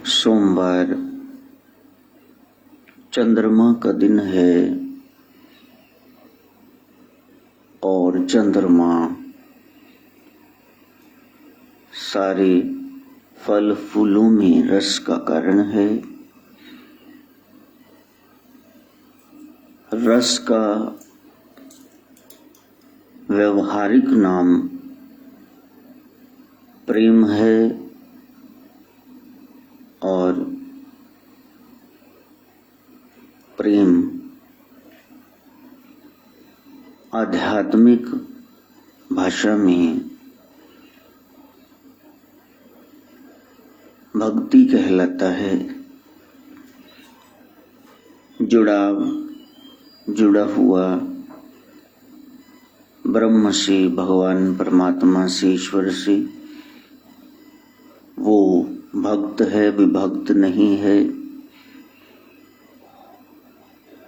सोमवार चंद्रमा का दिन है और चंद्रमा सारे फल फूलों में रस का कारण है। रस का व्यवहारिक नाम प्रेम है और प्रेम आध्यात्मिक भाषा में भक्ति कहलाता है। जुड़ा हुआ ब्रह्म से, भगवान परमात्मा से, ईश्वर से, वो भक्त है, विभक्त नहीं है।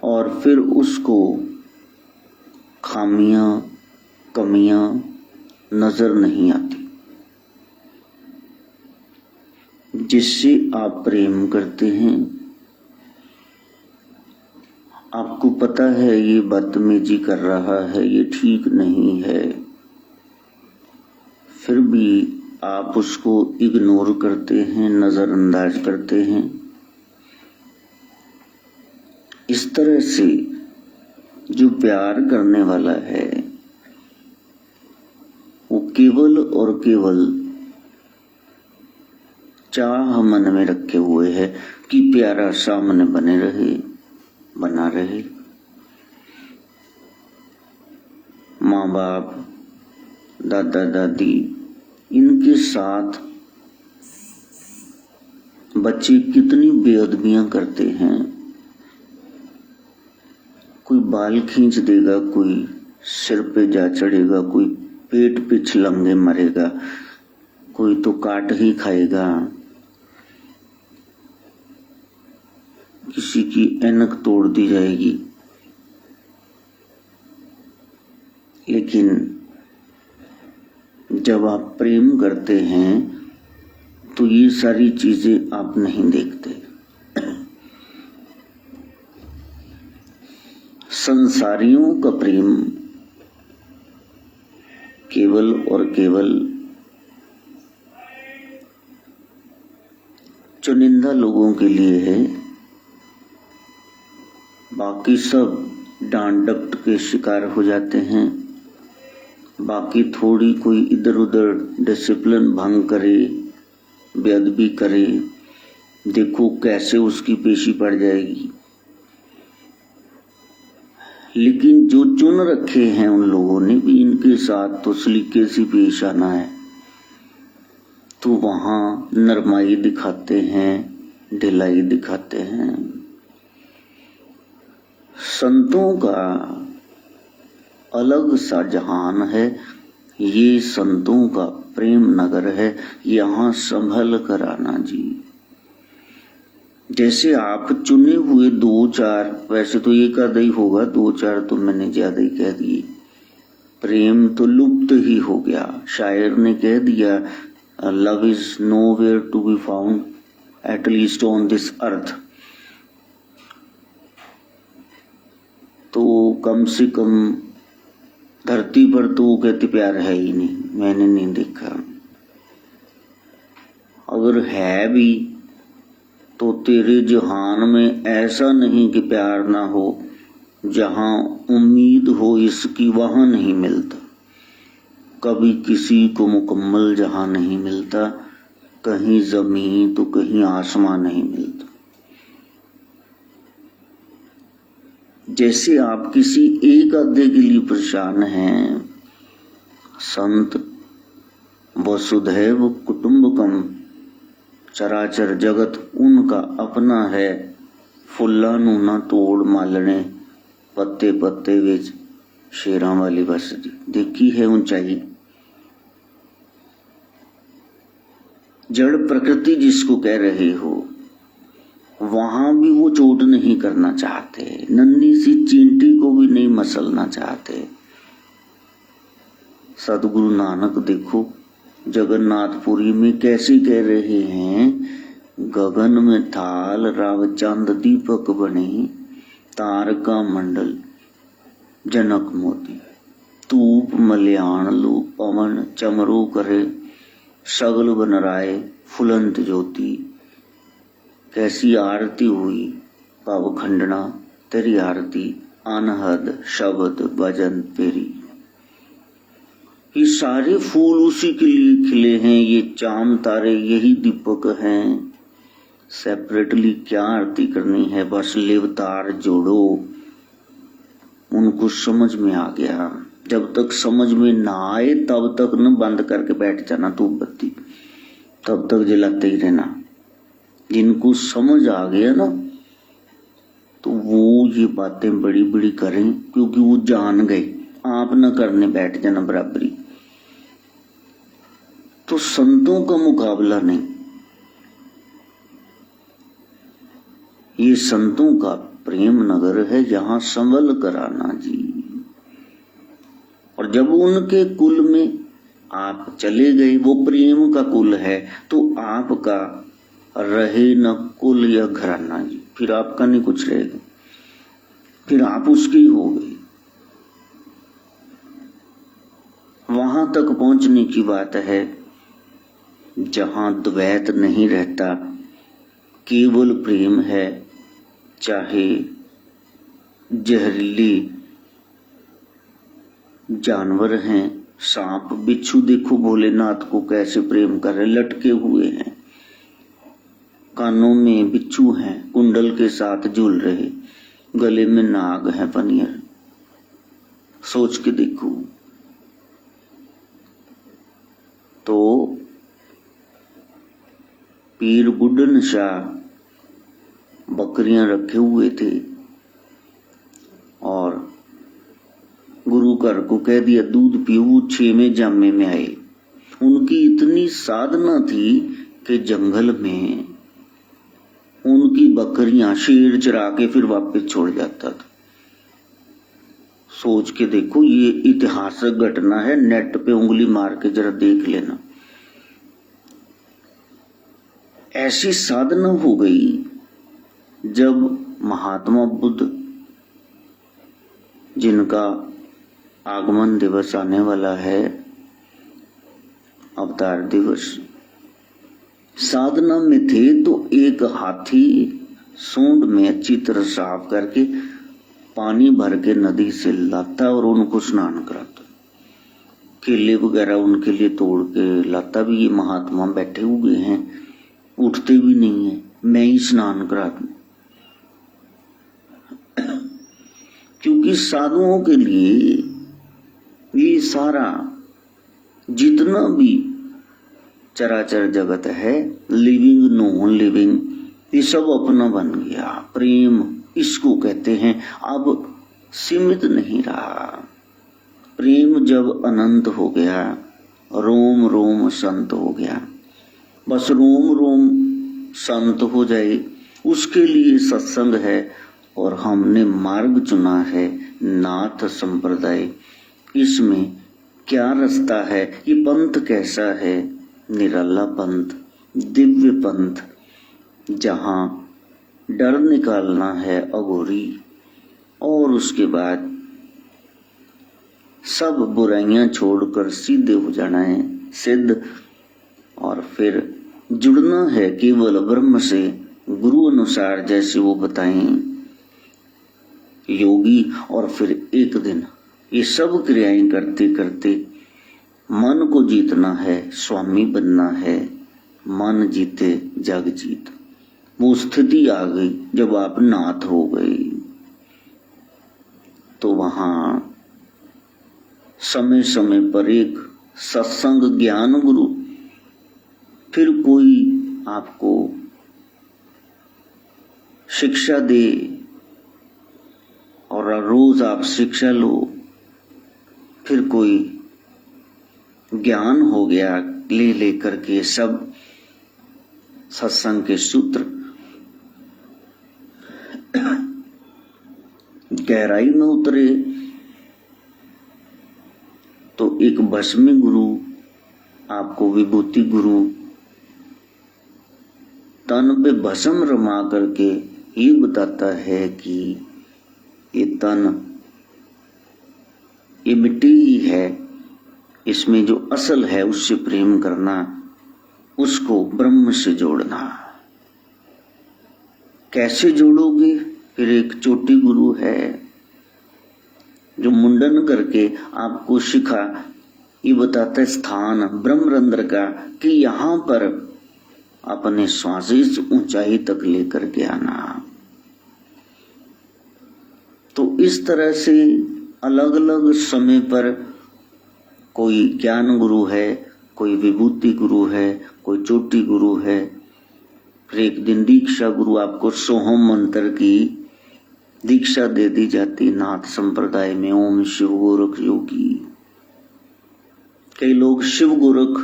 और फिर उसको खामियां, कमियां नजर नहीं आती। जिससे आप प्रेम करते हैं, आपको पता है ये बदतमीजी कर रहा है, ये ठीक नहीं है, फिर भी आप उसको इग्नोर करते हैं, नजरअंदाज करते हैं। इस तरह से जो प्यार करने वाला है वो केवल और केवल चाह मन में रखे हुए है कि प्यारा सामने बना रहे। माँ बाप, दादा दादी, इनके साथ बच्चे कितनी बेअदबियां करते हैं। कोई बाल खींच देगा, कोई सिर पे जा चढ़ेगा, कोई पेट पे छलांगे मरेगा, कोई तो काट ही खाएगा, किसी की ऐनक तोड़ दी जाएगी। लेकिन जब आप प्रेम करते हैं तो ये सारी चीजें आप नहीं देखते। संसारियों का प्रेम केवल और केवल चुनिंदा लोगों के लिए है। बाकी सब डांट डपट के शिकार हो जाते हैं। बाकी थोड़ी कोई इधर उधर डिसिप्लिन भंग करे, बेअदबी करे, देखो कैसे उसकी पेशी पड़ जाएगी। लेकिन जो चुन रखे हैं उन लोगों ने भी इनके साथ तो सलीके से पेश आना है, तो वहां नरमाई दिखाते हैं, ढिलाई दिखाते हैं। संतों का अलग सा जहान है। ये संतों का प्रेम नगर है, यहाँ संभल कर आना जी। जैसे आप चुने हुए 2-4, वैसे तो एक आधा ही होगा, 2-4 तो मैंने ज्यादा ही कह दिए। प्रेम तो लुप्त ही हो गया। शायर ने कह दिया, love is nowhere to be found at least on this earth. तो कम से कम धरती पर तो वो कहते प्यार है ही नहीं, मैंने नहीं देखा। अगर है भी तो तेरे जहान में ऐसा नहीं कि प्यार ना हो। जहां उम्मीद हो इसकी वहां नहीं मिलता। कभी किसी को मुकम्मल जहां नहीं मिलता, कहीं जमीन तो कहीं आसमान नहीं मिलता। जैसे आप किसी एक आधे के लिए परेशान हैं, संत वसुधैव कुटुंबकम, चराचर जगत उनका अपना है। फुल्लां नूं ना तोड़ मालने, पत्ते पत्ते विच शेरां वाली बसती। देखी है ऊंचाई। जड़ प्रकृति जिसको कह रहे हो, वहां भी वो चोट नहीं करना चाहते। नन्ही सी चींटी को भी नहीं मसलना चाहते। सदगुरु नानक देखो जगन्नाथपुरी में कैसे कह रहे हैं गगन में थाल राव चंद दीपक बने, तारका मंडल जनक मोती। तूप मल्याण लो पवन चमरू करे, सगल बन राय फुलंत ज्योति। कैसी आरती हुई पव खंडना, तेरी आरती अनहद शब्द भजन तेरी। ये सारे फूल उसी के लिए खिले हैं, ये चांद तारे यही दीपक हैं। सेपरेटली क्या आरती करनी है, बस लिवतार जोड़ो। उनको समझ में आ गया। जब तक समझ में ना आए तब तक न बंद करके बैठ जाना धूप बत्ती, तब तक जलाते ही रहना। जिनको समझ आ गया ना तो वो ये बातें बड़ी बड़ी करें, क्योंकि वो जान गए। आप न करने बैठ जाना बराबरी, तो संतों का मुकाबला नहीं। ये संतों का प्रेम नगर है, जहां संभल कराना जी। और जब उनके कुल में आप चले गए, वो प्रेम का कुल है, तो आपका रहे न कुल या घराना जी, फिर आपका नहीं कुछ रहेगा, फिर आप उसके ही हो गए। वहां तक पहुंचने की बात है जहां द्वैत नहीं रहता, केवल प्रेम है। चाहे जहरीले जानवर हैं, सांप बिच्छू, देखो भोलेनाथ को कैसे प्रेम कर रहे, लटके हुए हैं, कानों में बिच्छू हैं, कुंडल के साथ झूल रहे, गले में नाग है पनियर। सोच के देखो। तो पीर बुड्ढन शाह बकरियां रखे हुए थे और गुरु घर को कह दिया दूध पियो, 6वें जामे में आए। उनकी इतनी साधना थी कि जंगल में उनकी बकरियां शेर चरा के फिर वापस छोड़ जाता था। सोच के देखो, ये ऐतिहासिक घटना है, नेट पे उंगली मार के जरा देख लेना। ऐसी साधना हो गई। जब महात्मा बुद्ध, जिनका आगमन दिवस आने वाला है, अवतार दिवस, साधना में थे तो एक हाथी सूंड में अच्छी तरह साफ करके पानी भर के नदी से लाता और उनको स्नान कराता। केले वगैरह उनके लिए तोड़ के लाता भी। ये महात्मा बैठे हुए हैं, उठते भी नहीं है, मैं ही स्नान करा दूं। क्योंकि साधुओं के लिए ये सारा जितना भी चराचर जगत है, लिविंग नॉन लिविंग, ये सब अपना बन गया। प्रेम इसको कहते हैं। अब सीमित नहीं रहा। प्रेम जब अनंत हो गया, रोम रोम संत हो गया। बस रोम रोम संत हो जाए, उसके लिए सत्संग है। और हमने मार्ग चुना है नाथ संप्रदाय। इसमें क्या रास्ता है, ये पंथ कैसा है? निराला पंथ, दिव्य पंथ, जहां डर निकालना है अघोरी, और उसके बाद सब बुराइयां छोड़कर सीधे हो जाना है सिद्ध, और फिर जुड़ना है केवल ब्रह्म से, गुरु अनुसार जैसे वो बताएं योगी। और फिर एक दिन ये सब क्रियाएं करते करते मन को जीतना है, स्वामी बनना है। मन जीते जग जीत, वो स्थिति आ गई जब आप नाथ हो गए। तो वहां समय समय पर एक सत्संग ज्ञान गुरु, फिर कोई आपको शिक्षा दे और रोज आप शिक्षा लो। फिर कोई ज्ञान हो गया, ले लेकर के सब सत्संग के सूत्र गहराई में उतरे। तो एक भस्मी गुरु, आपको विभूति गुरु तन पे भस्म रमा करके ये बताता है कि ये तन, ये मिट्टी ही है, इसमें जो असल है उससे प्रेम करना, उसको ब्रह्म से जोड़ना। कैसे जोड़ोगे? फिर एक चोटी गुरु है जो मुंडन करके आपको सिखा, ये बताता है स्थान ब्रह्मरंध्र का कि यहाँ पर अपने श्वास इस ऊंचाई तक लेकर के आना। तो इस तरह से अलग अलग समय पर कोई ज्ञान गुरु है, कोई विभूति गुरु है, कोई चोटी गुरु है। फिर एक दिन दीक्षा गुरु आपको सोहम मंत्र की दीक्षा दे दी जाती नाथ संप्रदाय में, ओम शिव गोरख योगी। कई लोग शिव गोरख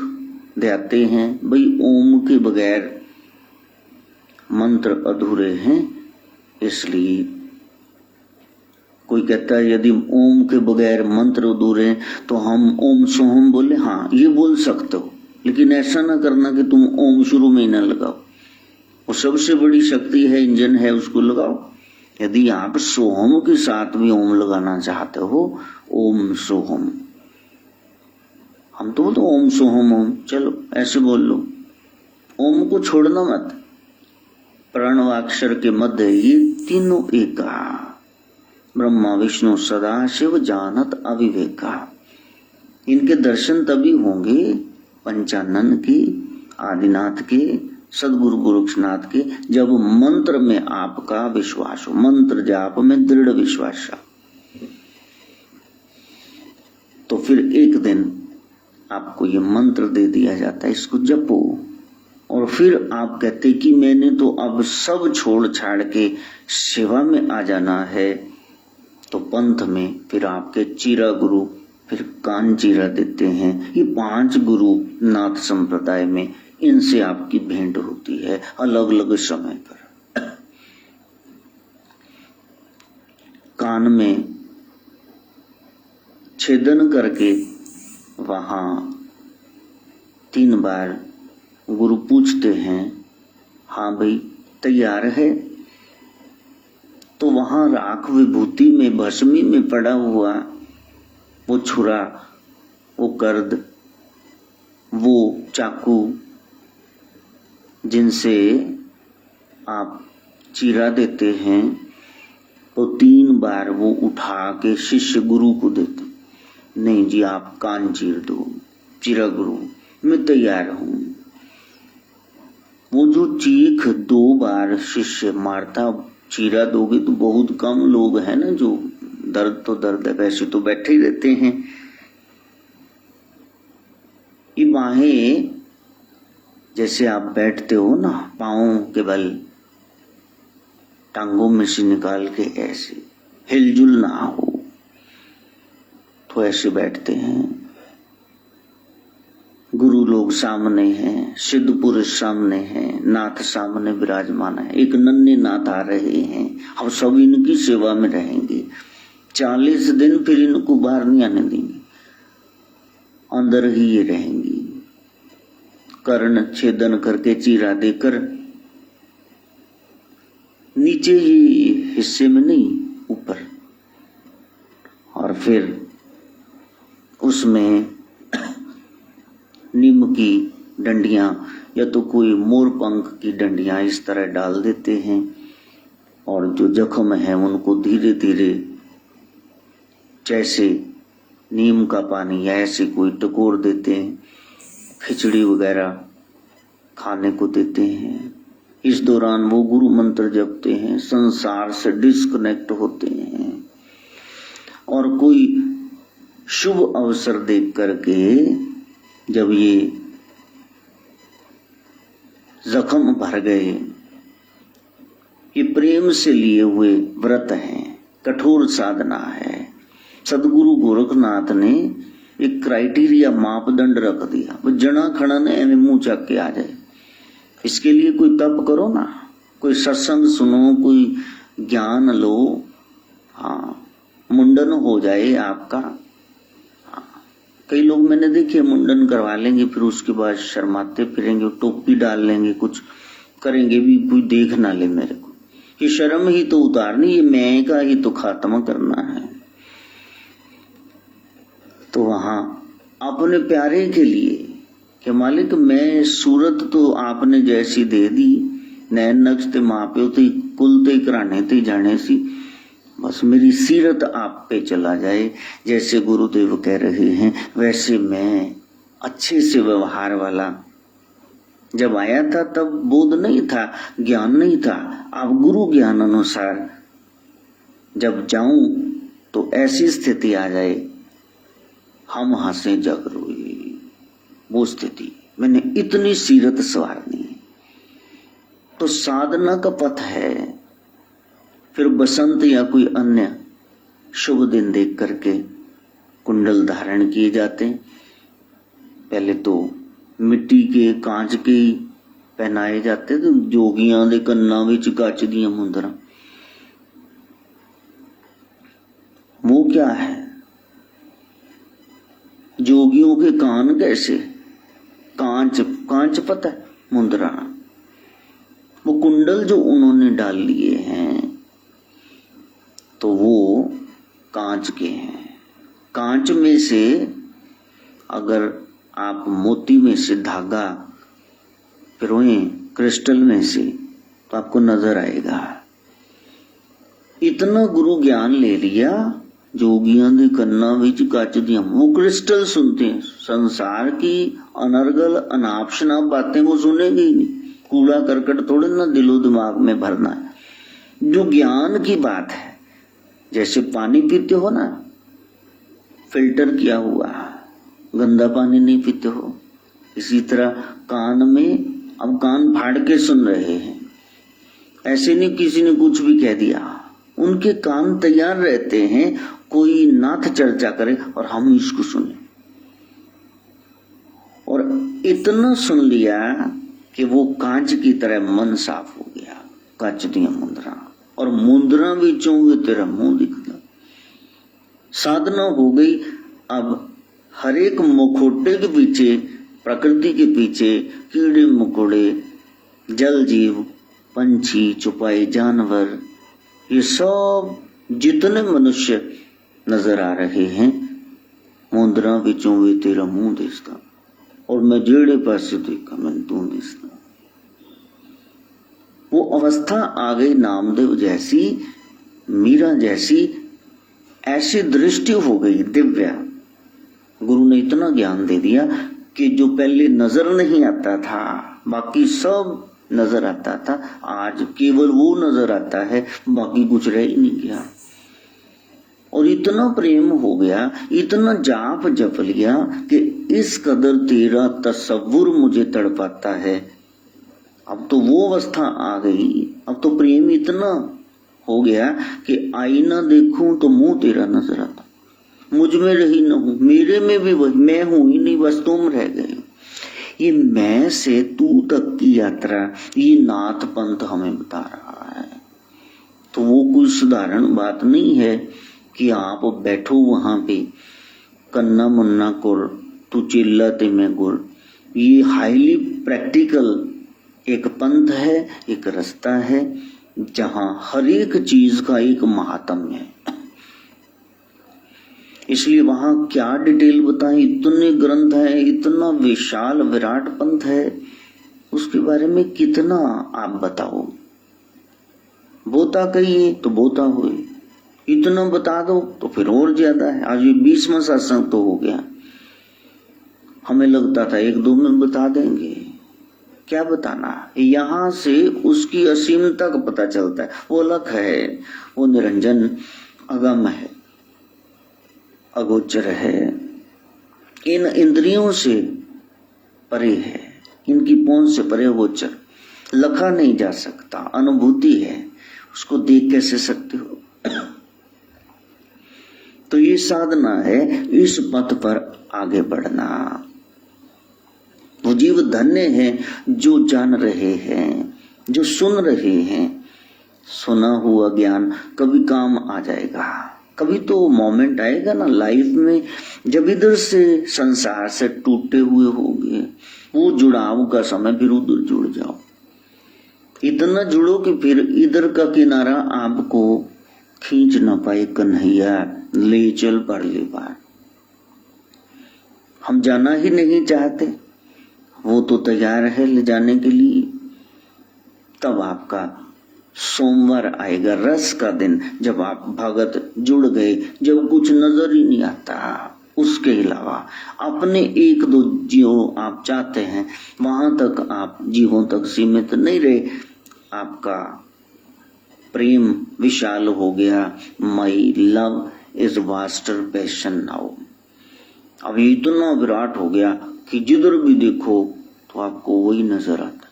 देते हैं, भाई ओम के बगैर मंत्र अधूरे हैं, इसलिए कोई कहता है यदि ओम के बगैर मंत्र अधूरे हैं तो हम ओम सोहम बोले। हाँ, ये बोल सकते हो, लेकिन ऐसा ना करना कि तुम ओम शुरू में ही ना लगाओ। वो सबसे बड़ी शक्ति है, इंजन है, उसको लगाओ। यदि आप सोहम के साथ भी ओम लगाना चाहते हो, ओम सोहम, हम तो बोलते ओम सोहम ओम, चलो ऐसे बोल लो, ओम को छोड़ना मत। प्रणवाक्षर के मध्य ये तीनों एका, ब्रह्मा विष्णु सदा शिव जानत अविवेका। इनके दर्शन तभी होंगे पंचानन के, आदिनाथ के, सदगुरु गोरक्षनाथ के, जब मंत्र में आपका विश्वास हो, मंत्र जाप में दृढ़ विश्वास। तो फिर एक दिन आपको ये मंत्र दे दिया जाता है, इसको जपो। और फिर आप कहते कि मैंने तो अब सब छोड़ छाड़ के सेवा में आ जाना है। तो पंथ में फिर आपके चीरा गुरु, फिर कान चीरा देते हैं। ये 5 गुरु नाथ संप्रदाय में, इनसे आपकी भेंट होती है अलग अलग समय पर। कान में छेदन करके वहां 3 बार गुरु पूछते हैं, हाँ भाई तैयार है? तो वहां राख विभूति में, भस्मी में पड़ा हुआ वो छुरा, वो कर्द, वो चाकू जिनसे आप चीरा देते हैं, तो 3 बार वो उठा के शिष्य गुरु को देते। नहीं जी, आप कान चीर दो, चीरा गुरु, मैं तैयार हूं। वो जो चीख 2 बार शिष्य मारता, चीरा दोगे तो बहुत कम लोग हैं ना जो, दर्द तो दर्द है, वैसे तो बैठे ही रहते हैं। ये बाहें जैसे आप बैठते हो ना, पांवों के बल टांगों में से निकाल के ऐसे हिलजुल ना हो, तो ऐसे बैठते हैं। गुरु लोग सामने हैं, सिद्ध पुरुष सामने हैं, नाथ सामने विराजमान है। एक नन्हे नाथ आ रहे हैं, हम सब इनकी सेवा में रहेंगे 40 दिन, फिर इनको बाहर नहीं आने देंगे, अंदर ही ये रहेंगी। कर्ण छेदन करके चीरा देकर, नीचे ही हिस्से में नहीं, ऊपर। और फिर उसमें नीम की डंडियां या तो कोई मोर पंख की डंडियां इस तरह डाल देते हैं, और जो जख्म है उनको धीरे धीरे जैसे नीम का पानी या ऐसे कोई टकोर देते हैं, खिचड़ी वगैरह खाने को देते हैं। इस दौरान वो गुरु मंत्र जपते हैं, संसार से डिस्कनेक्ट होते हैं। और कोई शुभ अवसर देख करके जब ये जख्म भर गए, ये प्रेम से लिए हुए व्रत हैं, कठोर साधना है। सदगुरु गोरखनाथ ने एक क्राइटेरिया, मापदंड रख दिया, वो जना खड़ा ने मुंह चक के आ जाए। इसके लिए कोई तप करो ना, कोई सत्संग सुनो, कोई ज्ञान लो, हाँ, मुंडन हो जाए आपका। कई लोग मैंने देखे मुंडन करवा लेंगे, फिर उसके बाद शर्माते फिरेंगे, टोपी डाल लेंगे कुछ, करेंगे भी कोई देख ना ले मेरे को। ये शर्म ही तो उतारनी, ये मैं का ही तो खात्मा करना है। तो वहां अपने प्यारे के लिए कि मालिक मैं सूरत तो आपने जैसी दे दी, नैन नक्श ते माप्यो ते कुल ते घराने ते जाने सी, बस मेरी सीरत आप पे चला जाए। जैसे गुरुदेव कह रहे हैं वैसे मैं अच्छे से व्यवहार वाला। जब आया था तब बोध नहीं था, ज्ञान नहीं था। अब गुरु ज्ञान अनुसार जब जाऊं तो ऐसी स्थिति आ जाए हम हंसे जग रोए, वो स्थिति। मैंने इतनी सीरत संवारनी। तो साधना का पथ है। फिर बसंत या कोई अन्य शुभ दिन देख करके कुंडल धारण किए जाते हैं। पहले तो मिट्टी के कांच के ही पहनाए जाते, तो जोगियां दे कन्ना विच कांच दियां मुंदरां। वो क्या है? जोगियों के कान कैसे? कांच, कांच पता है, मुंदरा। वो कुंडल जो उन्होंने डाल लिए हैं तो वो कांच के हैं। कांच में से अगर आप मोती में से धागा पिरोएं क्रिस्टल में से तो आपको नजर आएगा। इतना गुरु ज्ञान ले लिया, जोगियां दे कन्ना विच कच दियां। वो क्रिस्टल सुनते हैं, संसार की अनर्गल अनापशनाप बातें वो सुनेंगे ही नहीं। कूड़ा करकट थोड़े ना दिलो दिमाग में भरना है। जो ज्ञान की बात है, जैसे पानी पीते हो ना फिल्टर किया हुआ, गंदा पानी नहीं पीते हो, इसी तरह कान में अब कान फाड़ के सुन रहे हैं। ऐसे नहीं किसी ने कुछ भी कह दिया, उनके कान तैयार रहते हैं, कोई नाथ चर्चा करे और हम इसको सुने। और इतना सुन लिया कि वो कांच की तरह मन साफ हो गया। कांच दियां मुंदरा, और मुंदरा विचों वे तेरा मुंह दिखता। साधना हो गई। अब हर एक मुखोटे के पीछे, प्रकृति के पीछे कीड़े मकोड़े, जल जीव, पंछी, चुपाई जानवर, ये सब जितने मनुष्य नजर आ रहे हैं, मुंदरा विचों वे तेरा मुंह दिसता। और मैं जेड़े पासे देखा मैं तू दिसता। वो अवस्था आ गई नामदेव जैसी, मीरा जैसी, ऐसी दृष्टि हो गई दिव्या। गुरु ने इतना ज्ञान दे दिया कि जो पहले नजर नहीं आता था, बाकी सब नजर आता था, आज केवल वो नजर आता है, बाकी कुछ रह ही नहीं गया। और इतना प्रेम हो गया, इतना जाप जप लिया कि इस कदर तेरा तसव्वुर मुझे तड़पाता है। अब तो वो अवस्था आ गई। अब तो प्रेम इतना हो गया कि आईना देखूं तो मुंह तेरा नजर आता, मुझ में रही न हूं, मेरे में भी वही, मैं हूं ही नहीं, बस तुम रह गए। ये मैं से तू तक की यात्रा, ये नाथ पंथ हमें बता रहा है। तो वो कोई साधारण बात नहीं है कि आप बैठो वहां पे कन्ना मुन्ना कुर, तू चिल्ला ते मैं गुर। ये हाईली प्रैक्टिकल एक पंथ है, एक रास्ता है, जहां हर एक चीज का एक महात्म्य है। इसलिए वहां क्या डिटेल बताएं, इतने ग्रंथ है, इतना विशाल विराट पंथ है, उसके बारे में कितना आप बताओ। बोता कहिए तो बोता हुए, इतना बता दो तो फिर और ज्यादा है। आज ये 20वां सत्संग तो हो गया। हमें लगता था 1-2 में बता देंगे, क्या बताना। यहां से उसकी असीमता का पता चलता है। वो अलग है, वो निरंजन अगम है, अगोचर है, इन इंद्रियों से परे है, इनकी पहुंच से परे गोचर, लखा नहीं जा सकता, अनुभूति है, उसको देख कैसे सकते हो। तो ये साधना है, इस पथ पर आगे बढ़ना। वो जीव धन्य है जो जान रहे हैं, जो सुन रहे हैं। सुना हुआ ज्ञान कभी काम आ जाएगा, कभी तो मोमेंट आएगा ना लाइफ में, जब इधर से संसार से टूटे हुए होंगे, वो जुड़ाव का समय फिर उधर जुड़ जाओ। इतना जुड़ो कि फिर इधर का किनारा आपको खींच ना पाए कन्हैया, ले चल परली पार। हम जाना ही नहीं चाहते, वो तो तैयार है ले जाने के लिए। तब आपका सोमवार आएगा, रस का दिन, जब आप भगत जुड़ गए, जब कुछ नजर ही नहीं आता। उसके अलावा अपने एक दो जो आप चाहते हैं वहां तक आप जीवों तक सीमित नहीं रहे, आपका प्रेम विशाल हो गया। My love is वास्टर passion now. अब इतना विराट हो गया कि जिधर भी देखो तो आपको वही नजर आता।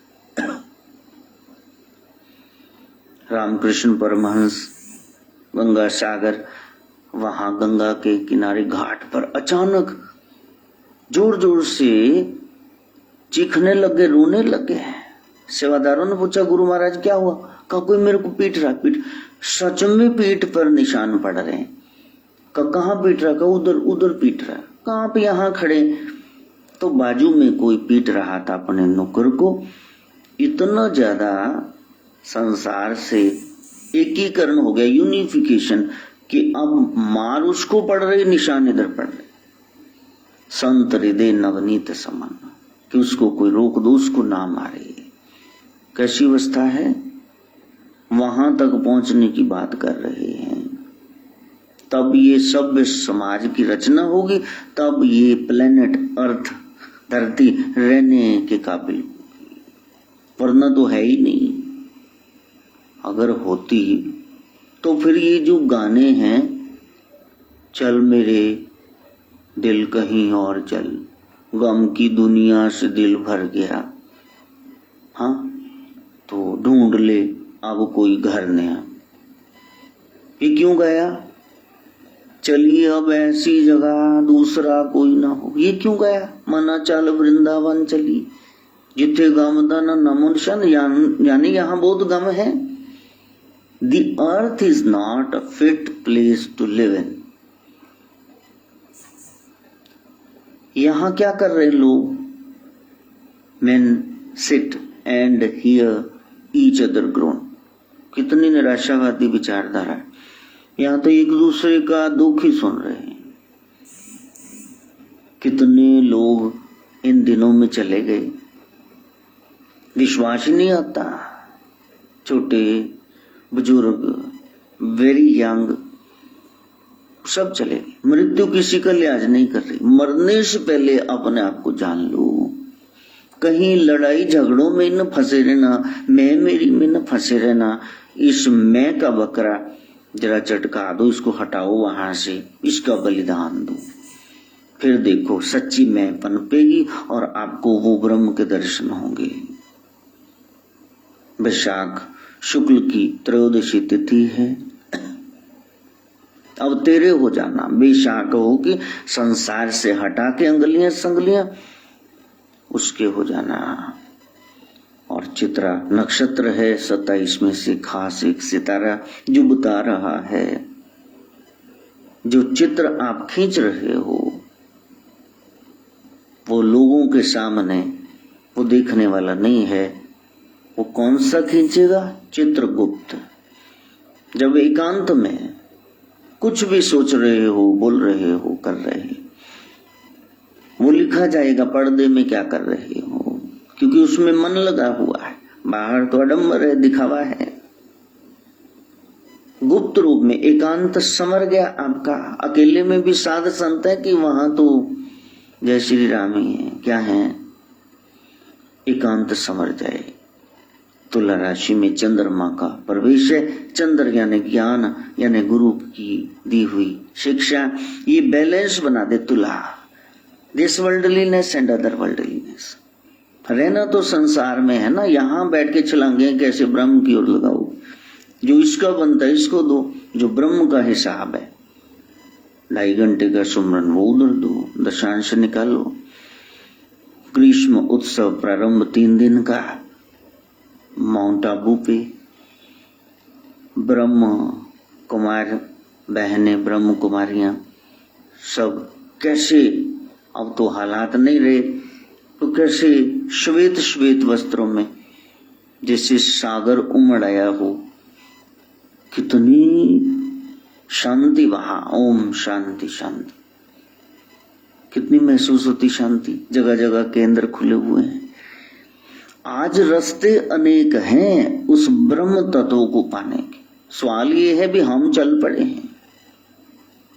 रामकृष्ण परमहंस गंगा सागर, वहां गंगा के किनारे घाट पर अचानक जोर जोर से चीखने लगे, रोने लगे। सेवादारों ने पूछा, गुरु महाराज क्या हुआ? कहा कोई मेरे को पीट रहा। पीट सच में पीठ पर निशान पड़ रहे हैं। कहाँ पीट रहा? कहा उधर उधर पीट रहा। कहा आप यहाँ खड़े? तो बाजू में कोई पीट रहा था अपने नौकर को। इतना ज्यादा संसार से एकीकरण हो गया, यूनिफिकेशन, कि अब मार उसको पड़ रही, निशान इधर पड़ रहे। संत हृदय नवनीत समन, कि उसको कोई रोक दो, उसको ना मारे। कैसी अवस्था है? वहां तक पहुंचने की बात कर रहे हैं। तब ये सभ्य समाज की रचना होगी, तब ये प्लेनेट अर्थ, धरती रहने के काबिल होगी, वरना तो है ही नहीं। अगर होती तो फिर ये जो गाने हैं, चल मेरे दिल कहीं और चल, गम की दुनिया से दिल भर गया, हाँ तो ढूंढ ले अब कोई घर नया, ये क्यों गया? चलिए अब ऐसी जगह दूसरा कोई ना हो, ये क्यों गया? मना चल वृंदावन चली, जिथे गम दा न नमुनशन, यानी यहाँ बहुत गम है। The earth is not a fit place to live in. यहाँ क्या कर रहे लोग? Men sit and hear each other groan. कितनी निराशावादी विचारधारा है। यहाँ तो एक दूसरे का दुख ही सुन रहे हैं। कितने लोग इन दिनों में चले गए, विश्वास ही नहीं आता। छोटे बुजुर्ग, वेरी यंग, सब चले गए। मृत्यु किसी का लिहाज नहीं कर रही। मरने से पहले अपने आप को जान लो। कहीं लड़ाई झगड़ों में न फंसे रहना, मैं मेरी में न फंसे रहना। इस मैं का बकरा जरा चटका दो, इसको हटाओ वहां से, इसका बलिदान दो, फिर देखो सच्ची मैं पनपेगी और आपको वो ब्रह्म के दर्शन होंगे। वैशाख शुक्ल की त्रयोदशी तिथि है। अब तेरे हो जाना, बेशाक हो कि संसार से हटा के अंगलियां संगलियां, उसके हो जाना। और चित्रा नक्षत्र है, 27 में से खास एक सितारा जो बता रहा है, जो चित्र आप खींच रहे हो वो लोगों के सामने वो देखने वाला नहीं है। वो कौन सा खींचेगा? चित्रगुप्त। जब एकांत में कुछ भी सोच रहे हो, बोल रहे हो, कर रहे हो, वो लिखा जाएगा पर्दे में क्या कर रहे हो, क्योंकि उसमें मन लगा हुआ है। बाहर तो आडंबर है, दिखावा है। गुप्त रूप में एकांत समर गया आपका। अकेले में भी साध संत है कि वहां तो जय श्री राम ही है, क्या है? एकांत समर जाए। तुला राशि में चंद्रमा का प्रवेश है। चंद्र यानी ज्ञान, यानी गुरु की दी हुई शिक्षा, ये बैलेंस बना दे तुला। This worldliness and other worldliness. रहना तो संसार में है ना, यहाँ बैठ के छलांगे कैसे ब्रह्म की ओर लगाओ। जो इसका बनता है इसको दो, जो ब्रह्म का हिसाब है 2.5 घंटे का सुमरन वो उधर दो, दशांश निकालो। ग्रीष्म उत्सव प्रारंभ 3 दिन का माउंट आबू पे। ब्रह्म कुमार बहनें, ब्रह्म कुमारियां सब कैसे, अब तो हालात नहीं रहे, तो कैसे श्वेत श्वेत वस्त्रों में जैसे सागर उमड़ आया हो, कितनी शांति वहां। ओम शांति शांति, कितनी महसूस होती शांति। जगह जगह केंद्र खुले हुए हैं। आज रास्ते अनेक हैं उस ब्रह्म तत्व को पाने के। सवाल ये है भी हम चल पड़े हैं,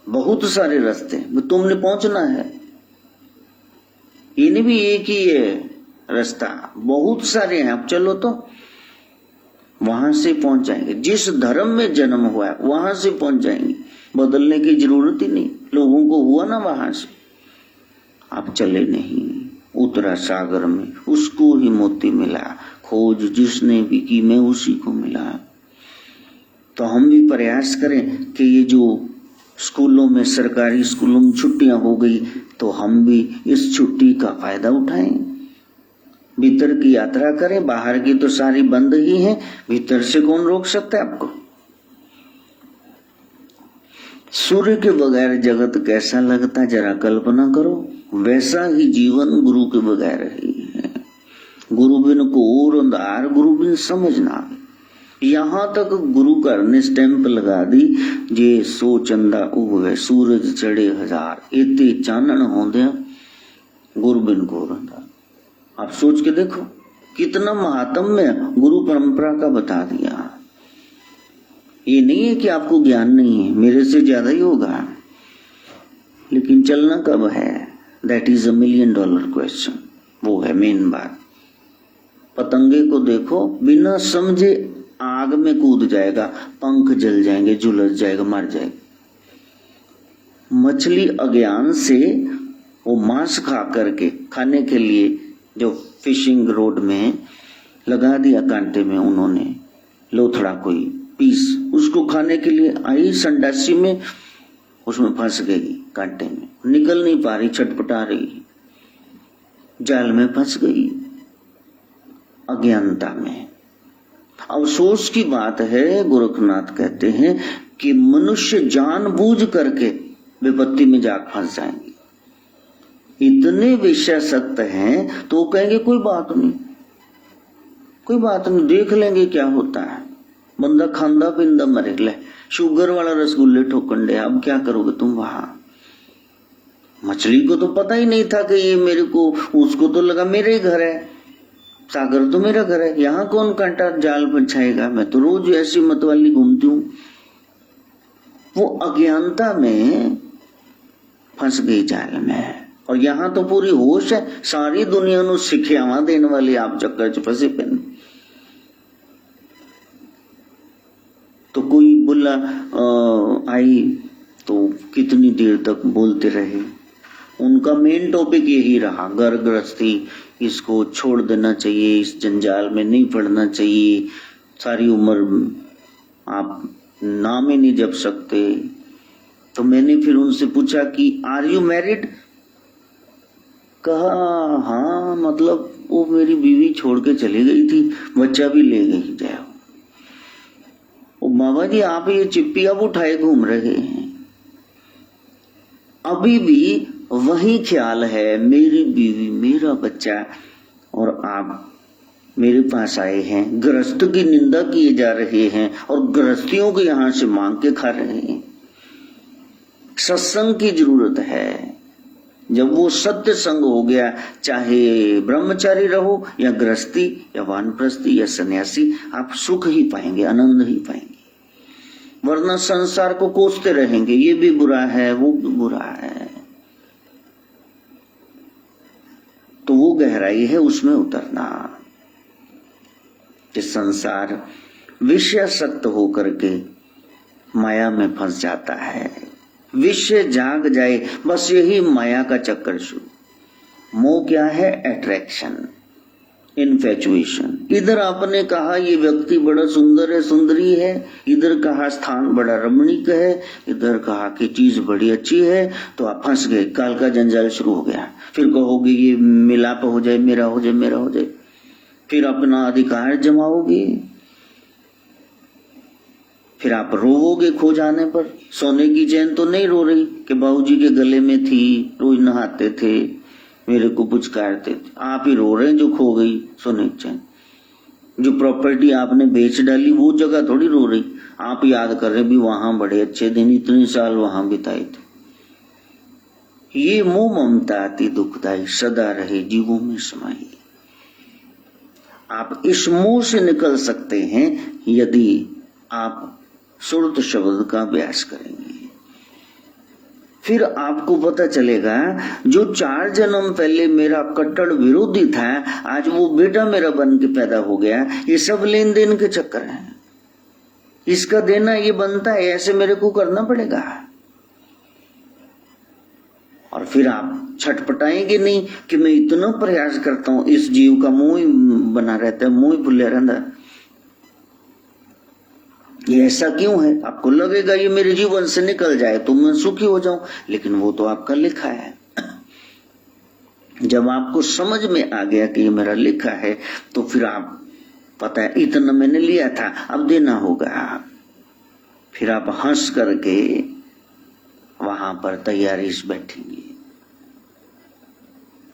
बहुत सारे रास्ते, तुमने पहुंचना है। इन भी एक ही है रास्ता, बहुत सारे हैं। अब चलो तो वहां से पहुंच जाएंगे। जिस धर्म में जन्म हुआ है वहां से पहुंच जाएंगे, बदलने की जरूरत ही नहीं। लोगों को हुआ ना वहां से, आप चले नहीं, उतरा सागर में, उसको ही मोती मिला। खोज जिसने भी की मैं उसी को मिला। तो हम भी प्रयास करें कि ये जो स्कूलों में, सरकारी स्कूलों में छुट्टियां हो गई, तो हम भी इस छुट्टी का फायदा उठाएं, भीतर की यात्रा करें। बाहर की तो सारी बंद ही है, भीतर से कौन रोक सकता है आपको। सूर्य के बगैर जगत कैसा लगता, जरा कल्पना करो। वैसा ही जीवन गुरु के बगैर ही है। गुरु बिन घोर अंधार, गुरु बिन समझ ना आवे। यहां तक गुरु घर ने स्टैंप लगा दी, जे सो चंदा उगवे सूरज चढ़े हजार, इतने चानन होंदे गुरु बिन घोर अंधार। आप सोच के देखो कितना महात्म्य गुरु परंपरा का बता दिया। ये नहीं है कि आपको ज्ञान नहीं है, मेरे से ज्यादा ही होगा, लेकिन चलना कब है, दैट इज $1 million क्वेश्चन। वो है मेन बात। पतंगे को देखो, बिना समझे आग में कूद जाएगा, पंख जल जाएंगे, झुलस जाएगा, मर जाएगा। मछली अज्ञान से वो मांस खा करके खाने के लिए जो फिशिंग रोड में लगा दिया कांटे में, उन्होंने लोथड़ा कोई पीस, उसको खाने के लिए आई संडासी में, उसमें फंस गई, कांटे में निकल नहीं पा रही, छटपटा रही, जाल में फंस गई अज्ञानता में। अफसोस की बात है, गोरखनाथ कहते हैं कि मनुष्य जानबूझ करके विपत्ति में जा फंस जाएंगे। इतने विषयासक्त हैं तो कहेंगे कोई बात नहीं, कोई बात नहीं, देख लेंगे क्या होता है। बंदा खांदा पिंदा मरे, ले शुगर वाला रसगुल्ले ठोकन दे, अब क्या करोगे तुम वहां। मछली को तो पता ही नहीं था कि ये मेरे को, उसको तो लगा मेरे ही घर है, सागर तो मेरा घर है, यहाँ कौन कांटा जाल बिछाएगा, मैं तो रोज ऐसी मतवाली घूमती हूँ। वो अज्ञानता में फंस गई जाल में। और यहाँ तो पूरी होश है, सारी दुनिया नु सिखियावा देने वाली, आप चक्कर च फंसे पे। तो कोई बुला आई तो कितनी देर तक बोलते रहे। उनका मेन टॉपिक यही रहा, घर गृहस्थी, इसको छोड़ देना चाहिए, इस जंजाल में नहीं पड़ना चाहिए, सारी उम्र आप नाम ही नहीं जप सकते। तो मैंने फिर उनसे पूछा कि आर यू मैरिड। कहा हाँ, मतलब वो मेरी बीवी छोड़ के चली गई थी, बच्चा भी ले गई। जाओ बाबा जी, आप ये चिप्पी अब उठाए घूम रहे हैं, अभी भी वही ख्याल है, मेरी बीवी, मेरा बच्चा, और आप मेरे पास आए हैं, गृहस्थ की निंदा किए जा रहे हैं और गृहस्थियों को यहां से मांग के खा रहे हैं। सत्संग की जरूरत है। जब वो सत्य संग हो गया, चाहे ब्रह्मचारी रहो या गृहस्थी या वानप्रस्थी या सन्यासी, आप सुख ही पाएंगे, आनंद ही पाएंगे। वरना संसार को कोसते रहेंगे, ये भी बुरा है, वो भी बुरा है। तो वो गहराई है, उसमें उतरना। कि संसार विषयासक्त होकर के माया में फंस जाता है। विषय जाग जाए, बस यही माया का चक्कर शुरू। मोह क्या है? Attraction, infatuation. इधर आपने कहा ये व्यक्ति बड़ा सुंदर है, सुंदरी है, इधर कहा स्थान बड़ा रमणीक है, इधर कहा कि चीज बड़ी अच्छी है, तो आप फंस गए। काल का जंजाल शुरू हो गया। फिर कहोगे ये मिलाप हो जाए, मेरा हो जाए, मेरा हो जाए, फिर अपना अधिकार जमाओगे, फिर आप रोवोगे खो जाने पर। सोने की चैन तो नहीं रो रही कि बाबूजी के गले में थी, रोज नहाते थे, मेरे को पुचकारते थे, आप ही रो रहे हैं जो खो गई सोने की चैन। जो प्रॉपर्टी आपने बेच डाली वो जगह थोड़ी रो रही, आप याद कर रहे भी वहां बड़े अच्छे दिन, इतने साल वहां बिताए थे। ये मोह ममता अति दुखदायी सदा रहे जीवों में समाई। आप इस मोह से निकल सकते हैं यदि आप सुरत शब्द का अभ्यास करेंगे। फिर आपको पता चलेगा जो 4 जन्म पहले मेरा कट्टर विरोधी था, आज वो बेटा मेरा बन के पैदा हो गया। ये सब लेन देन के चक्कर हैं, इसका देना ये बनता है, ऐसे मेरे को करना पड़ेगा। और फिर आप छटपटाएंगे नहीं कि मैं इतना प्रयास करता हूं, इस जीव का मुंह ही बना रहता है, मुंह ही भूले रहता, ये ऐसा क्यों है। आपको लगेगा ये मेरे जीवन से निकल जाए तो मैं सुखी हो जाऊं, लेकिन वो तो आपका लिखा है। जब आपको समझ में आ गया कि ये मेरा लिखा है, तो फिर आप पता है इतना मैंने लिया था, अब देना होगा। फिर आप हंस करके वहां पर तैयारी से बैठेंगे,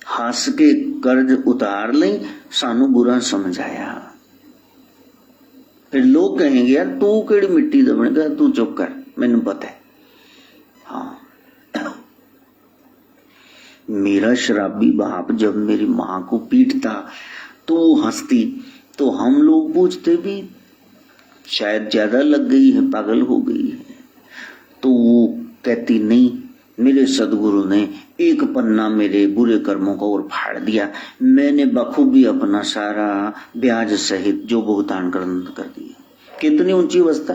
हंस के कर्ज उतार लें, सानू बुरा समझाया। फिर लोग कहेंगे यार तू केड़ी मिट्टी दबनेगा, तू चुप कर, मैंने पता है। हाँ, मेरा शराबी बाप जब मेरी मां को पीटता तो वो हंसती, तो हम लोग पूछते भी शायद ज्यादा लग गई है, पागल हो गई है। तो वो कहती नहीं, मेरे सदगुरु ने एक पन्ना मेरे बुरे कर्मों का और फाड़ दिया, मैंने बखूबी अपना सारा ब्याज सहित जो भुगतान कर दिया। कितनी ऊंची अवस्था,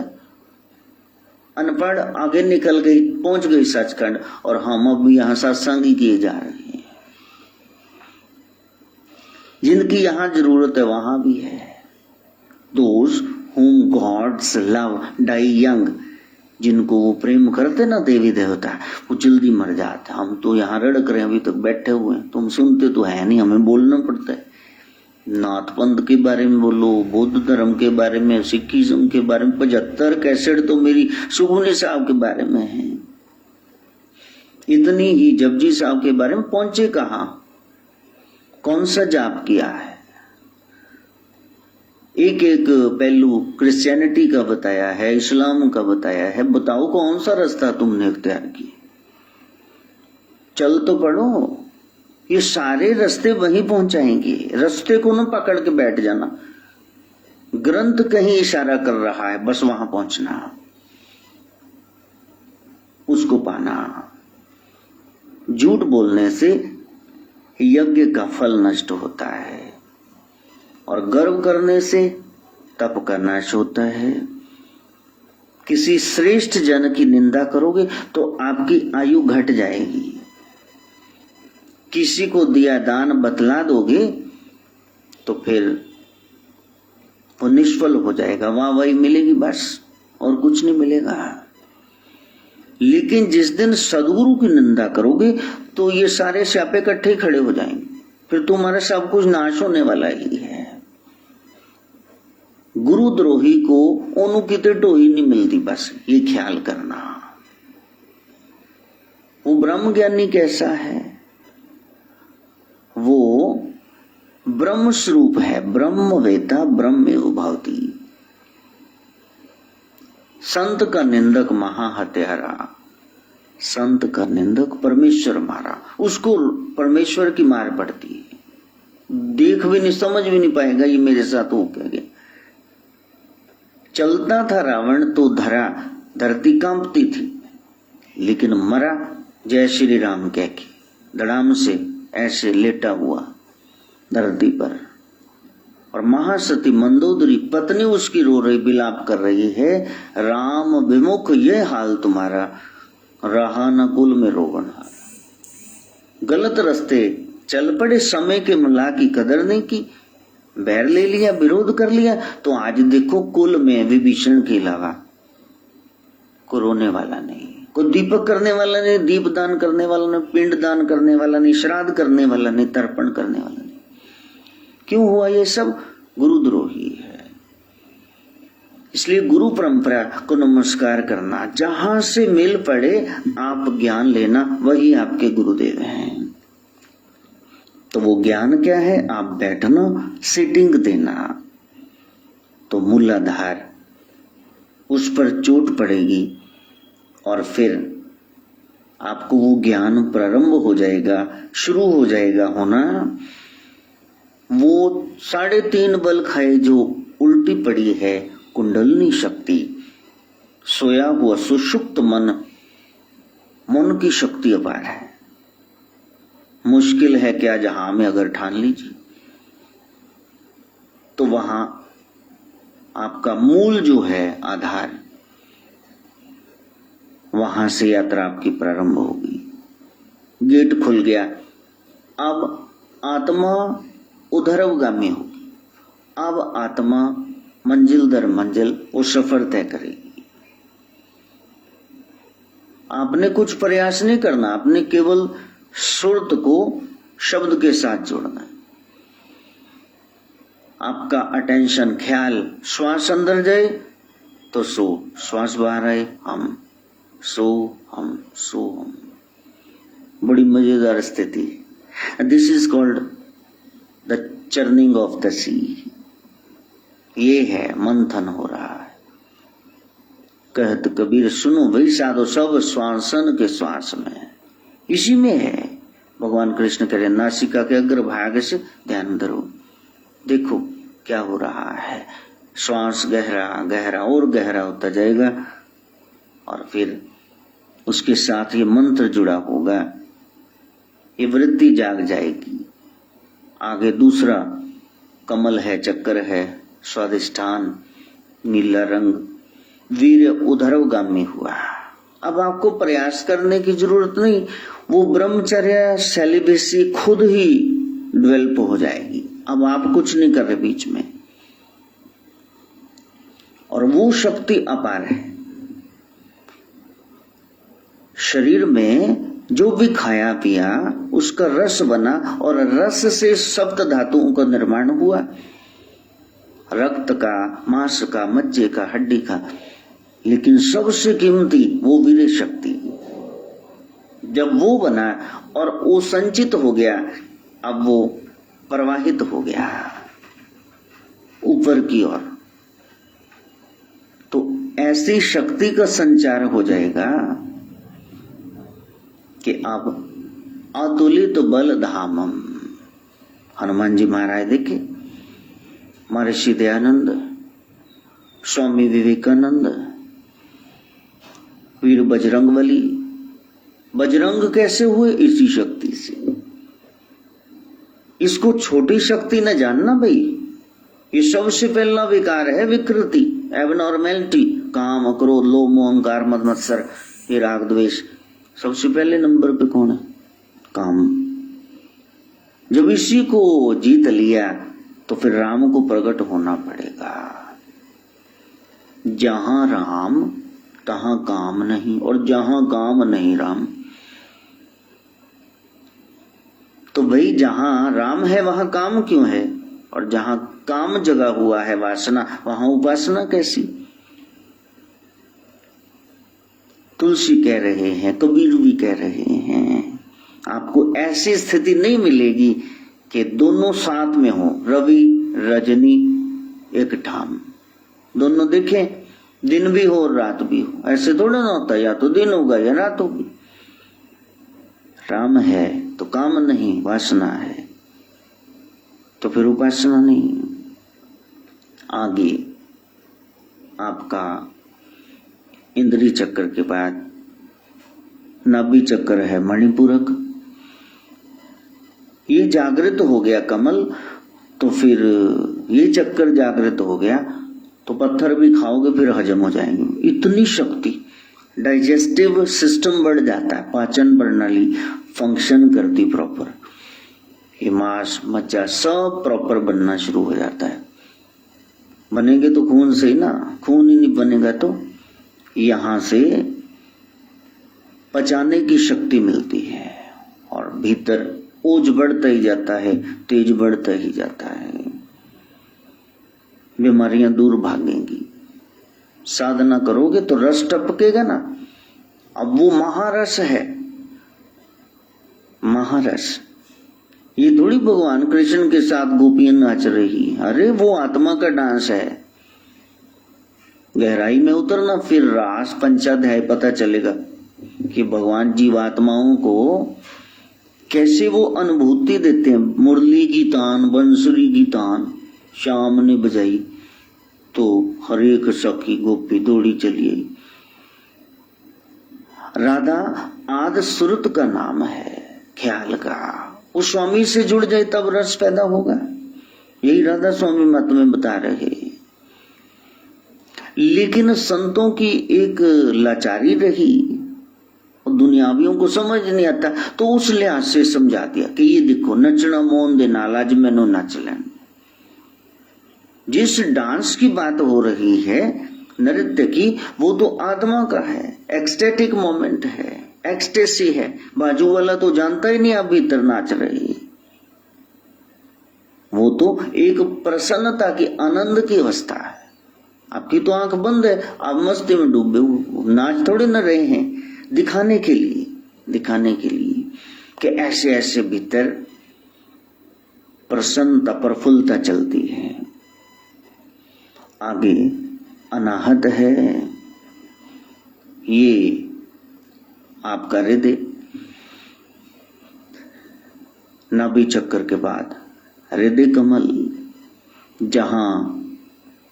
अनपढ़ आगे निकल गई, पहुंच गई सचखंड, और हम अब यहाँ सत्संग ही किए जा रहे हैं। जिनकी यहाँ जरूरत है वहां भी है। Those whom God's love die young, जिनको वो प्रेम करते ना देवी देवता, वो जल्दी मर जाते। हम तो यहाँ रड़क रहे हैं, अभी तक बैठे हुए हैं, तुम सुनते तो है नहीं, हमें बोलना पड़ता है। नाथ पंथ के बारे में बोलो, बौद्ध धर्म के बारे में, सिखिज्म के बारे में, 75 कैसेट तो मेरी सुगुनी साहब के बारे में है। इतनी ही जपजी साहब के बारे में पहुंचे कहाँ, कौन सा जाप किया है, एक एक पहलू क्रिश्चियनिटी का बताया है, इस्लाम का बताया है। बताओ कौन सा रास्ता तुमने इख्तियार किया, चल तो पड़ो। ये सारे रास्ते वहीं पहुंचाएंगे, रास्ते को न पकड़ के बैठ जाना। ग्रंथ कहीं इशारा कर रहा है, बस वहां पहुंचना, उसको पाना। झूठ बोलने से यज्ञ का फल नष्ट होता है, और गर्व करने से तप का नाश होता है। किसी श्रेष्ठ जन की निंदा करोगे तो आपकी आयु घट जाएगी। किसी को दिया दान बतला दोगे तो फिर वो निष्फल हो जाएगा, वाहवाही मिलेगी बस, और कुछ नहीं मिलेगा। लेकिन जिस दिन सदगुरु की निंदा करोगे तो ये सारे स्यापे इकट्ठे खड़े हो जाएंगे, फिर तुम्हारा सब कुछ नाश होने वाला ही है। गुरुद्रोही को ओनू किते ढोई नहीं मिलती, बस ये ख्याल करना। वो ब्रह्म ज्ञानी कैसा है, वो ब्रह्म स्वरूप है, ब्रह्म वेता ब्रह्मेव भवति। संत का निंदक महा हत्यारा, संत का निंदक परमेश्वर मारा, उसको परमेश्वर की मार पड़ती है। देख भी नहीं, समझ भी नहीं पाएगा ये मेरे साथ हो क्या गया। चलता था रावण तो धरती कांपती थी, लेकिन मरा जय श्री राम कह के, धड़ाम से ऐसे लेटा हुआ धरती पर। और महासती मंदोदरी पत्नी उसकी रो रही, विलाप कर रही है, राम विमुख ये हाल तुम्हारा, रहा न कुल में रोवन हार। गलत रास्ते चल पड़े, समय के मुला की कदर नहीं की, बैर ले लिया, विरोध कर लिया, तो आज देखो कुल में विभीषण के अलावा को रोने वाला नहीं, कोई दीपक करने वाला नहीं, दीप दान करने वाला नहीं, पिंड दान करने वाला नहीं, श्राद्ध करने वाला नहीं, तर्पण करने वाला नहीं। क्यों हुआ ये सब? गुरुद्रोही है। इसलिए गुरु परंपरा को नमस्कार करना, जहां से मिल पड़े आप ज्ञान लेना, वही आपके गुरुदेव हैं। तो वो ज्ञान क्या है? आप बैठना, सिटिंग देना, तो मूलाधार, उस पर चोट पड़ेगी और फिर आपको वो ज्ञान प्रारंभ हो जाएगा, शुरू हो जाएगा होना। वो 3.5 बल खाए जो उल्टी पड़ी है कुंडलनी शक्ति, सोया हुआ सुषुप्त मन, मन की शक्ति अपार है। मुश्किल है क्या जहां में अगर ठान लीजिए तो वहां आपका मूल जो है आधार, वहां से यात्रा आपकी प्रारंभ होगी। गेट खुल गया, अब आत्मा उधरवगामी होगी। अब आत्मा मंजिल दर मंजिल वो सफर तय करेगी। आपने कुछ प्रयास नहीं करना, आपने केवल सुरत को शब्द के साथ जोड़ना है। आपका अटेंशन, ख्याल श्वास अंदर जाए तो सो, श्वास बाहर आए हम, सो हम, सो हम। बड़ी मजेदार स्थिति। This is called the churning of the sea. ये है मंथन हो रहा है। कहत कबीर सुनो भाई साधो, सब श्वासन के श्वास में, इसी में है। भगवान कृष्ण कह रहे नासिका के अग्रभाग से ध्यान धरो, देखो क्या हो रहा है। श्वास गहरा गहरा और गहरा होता जाएगा और फिर उसके साथ ये मंत्र जुड़ा होगा, ये वृत्ति जाग जाएगी। आगे दूसरा कमल है, चक्कर है, स्वादिष्ठान, नीला रंग, वीर उधरवगामी हुआ। अब आपको प्रयास करने की जरूरत नहीं, वो ब्रह्मचर्य सेलिबेसी खुद ही डेवलप हो जाएगी। अब आप कुछ नहीं कर रहे बीच में, और वो शक्ति अपार है। शरीर में जो भी खाया पिया उसका रस बना और रस से सप्त धातुओं का निर्माण हुआ, रक्त का, मांस का, मज्जे का, हड्डी का। लेकिन सबसे कीमती वो वीर शक्ति, जब वो बना और वो संचित हो गया, अब वो प्रवाहित हो गया ऊपर की ओर, तो ऐसी शक्ति का संचार हो जाएगा कि अब अतुलित बल धामम। हनुमान जी महाराज देखे, महर्षि दयानंद, स्वामी विवेकानंद, वीर बजरंगबली। बजरंग कैसे हुए? इसी शक्ति से। इसको छोटी शक्ति न जानना भाई, ये सबसे पहला विकार है, विकृति, एबनॉर्मेलिटी। काम, क्रोध, लोभ, मोह, अहंकार, मद मत्सर, ये राग द्वेष, सबसे पहले नंबर पे कौन है? काम। जब इसी को जीत लिया तो फिर राम को प्रकट होना पड़ेगा। जहां राम तहां काम नहीं, और जहां काम नहीं राम। तो भाई जहां राम है वहां काम क्यों है? और जहां काम जगा हुआ है वासना, वहां उपासना कैसी? तुलसी कह रहे हैं, कबीर भी कह रहे हैं, आपको ऐसी स्थिति नहीं मिलेगी कि दोनों साथ में हो, रवि रजनी एक ठाम, दोनों देखें, दिन भी हो और रात भी हो। ऐसे थोड़ा ना होता, या तो दिन होगा या रात होगी। राम है तो काम नहीं, वासना है तो फिर उपासना नहीं। आगे आपका इंद्रिय चक्र के बाद नाभि चक्र है मणिपूरक। ये जागृत हो गया कमल, तो फिर ये चक्कर जागृत हो गया तो पत्थर भी खाओगे फिर हजम हो जाएंगे। इतनी शक्ति, डाइजेस्टिव सिस्टम बढ़ जाता है, पाचन प्रणाली फंक्शन करती प्रॉपर, ये मांस मज्जा सब प्रॉपर बनना शुरू हो जाता है। बनेंगे तो खून से ही ना, खून ही नहीं बनेगा तो यहां से पचाने की शक्ति मिलती है और भीतर ओज बढ़ता ही जाता है, तेज बढ़ता ही जाता है, बीमारियां दूर भागेंगी। साधना करोगे तो रस टपकेगा ना। अब वो महारस है, महारस। ये थोड़ी भगवान कृष्ण के साथ गोपियां नाच रही, अरे वो आत्मा का डांस है। गहराई में उतरना, फिर रास पंचाध्याय पता चलेगा कि भगवान जीवात्माओं को कैसे वो अनुभूति देते हैं। मुरली की तान, बंसुरी की तान श्याम ने बजाई तो हरेक सखी गोपी दौड़ी चली आई। राधा आद सुरत का नाम है, ख्याल का। वो स्वामी से जुड़ जाए तब रस पैदा होगा। यही राधा स्वामी मत में बता रहे। लेकिन संतों की एक लाचारी रही, दुनियावियों को समझ नहीं आता, तो उस लिहाज से समझा दिया कि ये देखो नचना मोन दे नाल अज मैनू नच लैन। जिस डांस की बात हो रही है नृत्य की, वो तो आत्मा का है, एक्सटेटिक मोमेंट है, एक्सटेसी है। बाजू वाला तो जानता ही नहीं आप भीतर नाच रही। वो तो एक प्रसन्नता की, आनंद की अवस्था है। आपकी तो आंख बंद है, आप मस्ती में डूबे हो, नाच थोड़े न रहे हैं, दिखाने के लिए कि ऐसे ऐसे भीतर प्रसन्नता, प्रफुल्लता चलती है। आगे अनाहत है, ये आपका हृदय, नाभि चक्कर के बाद हृदय कमल, जहां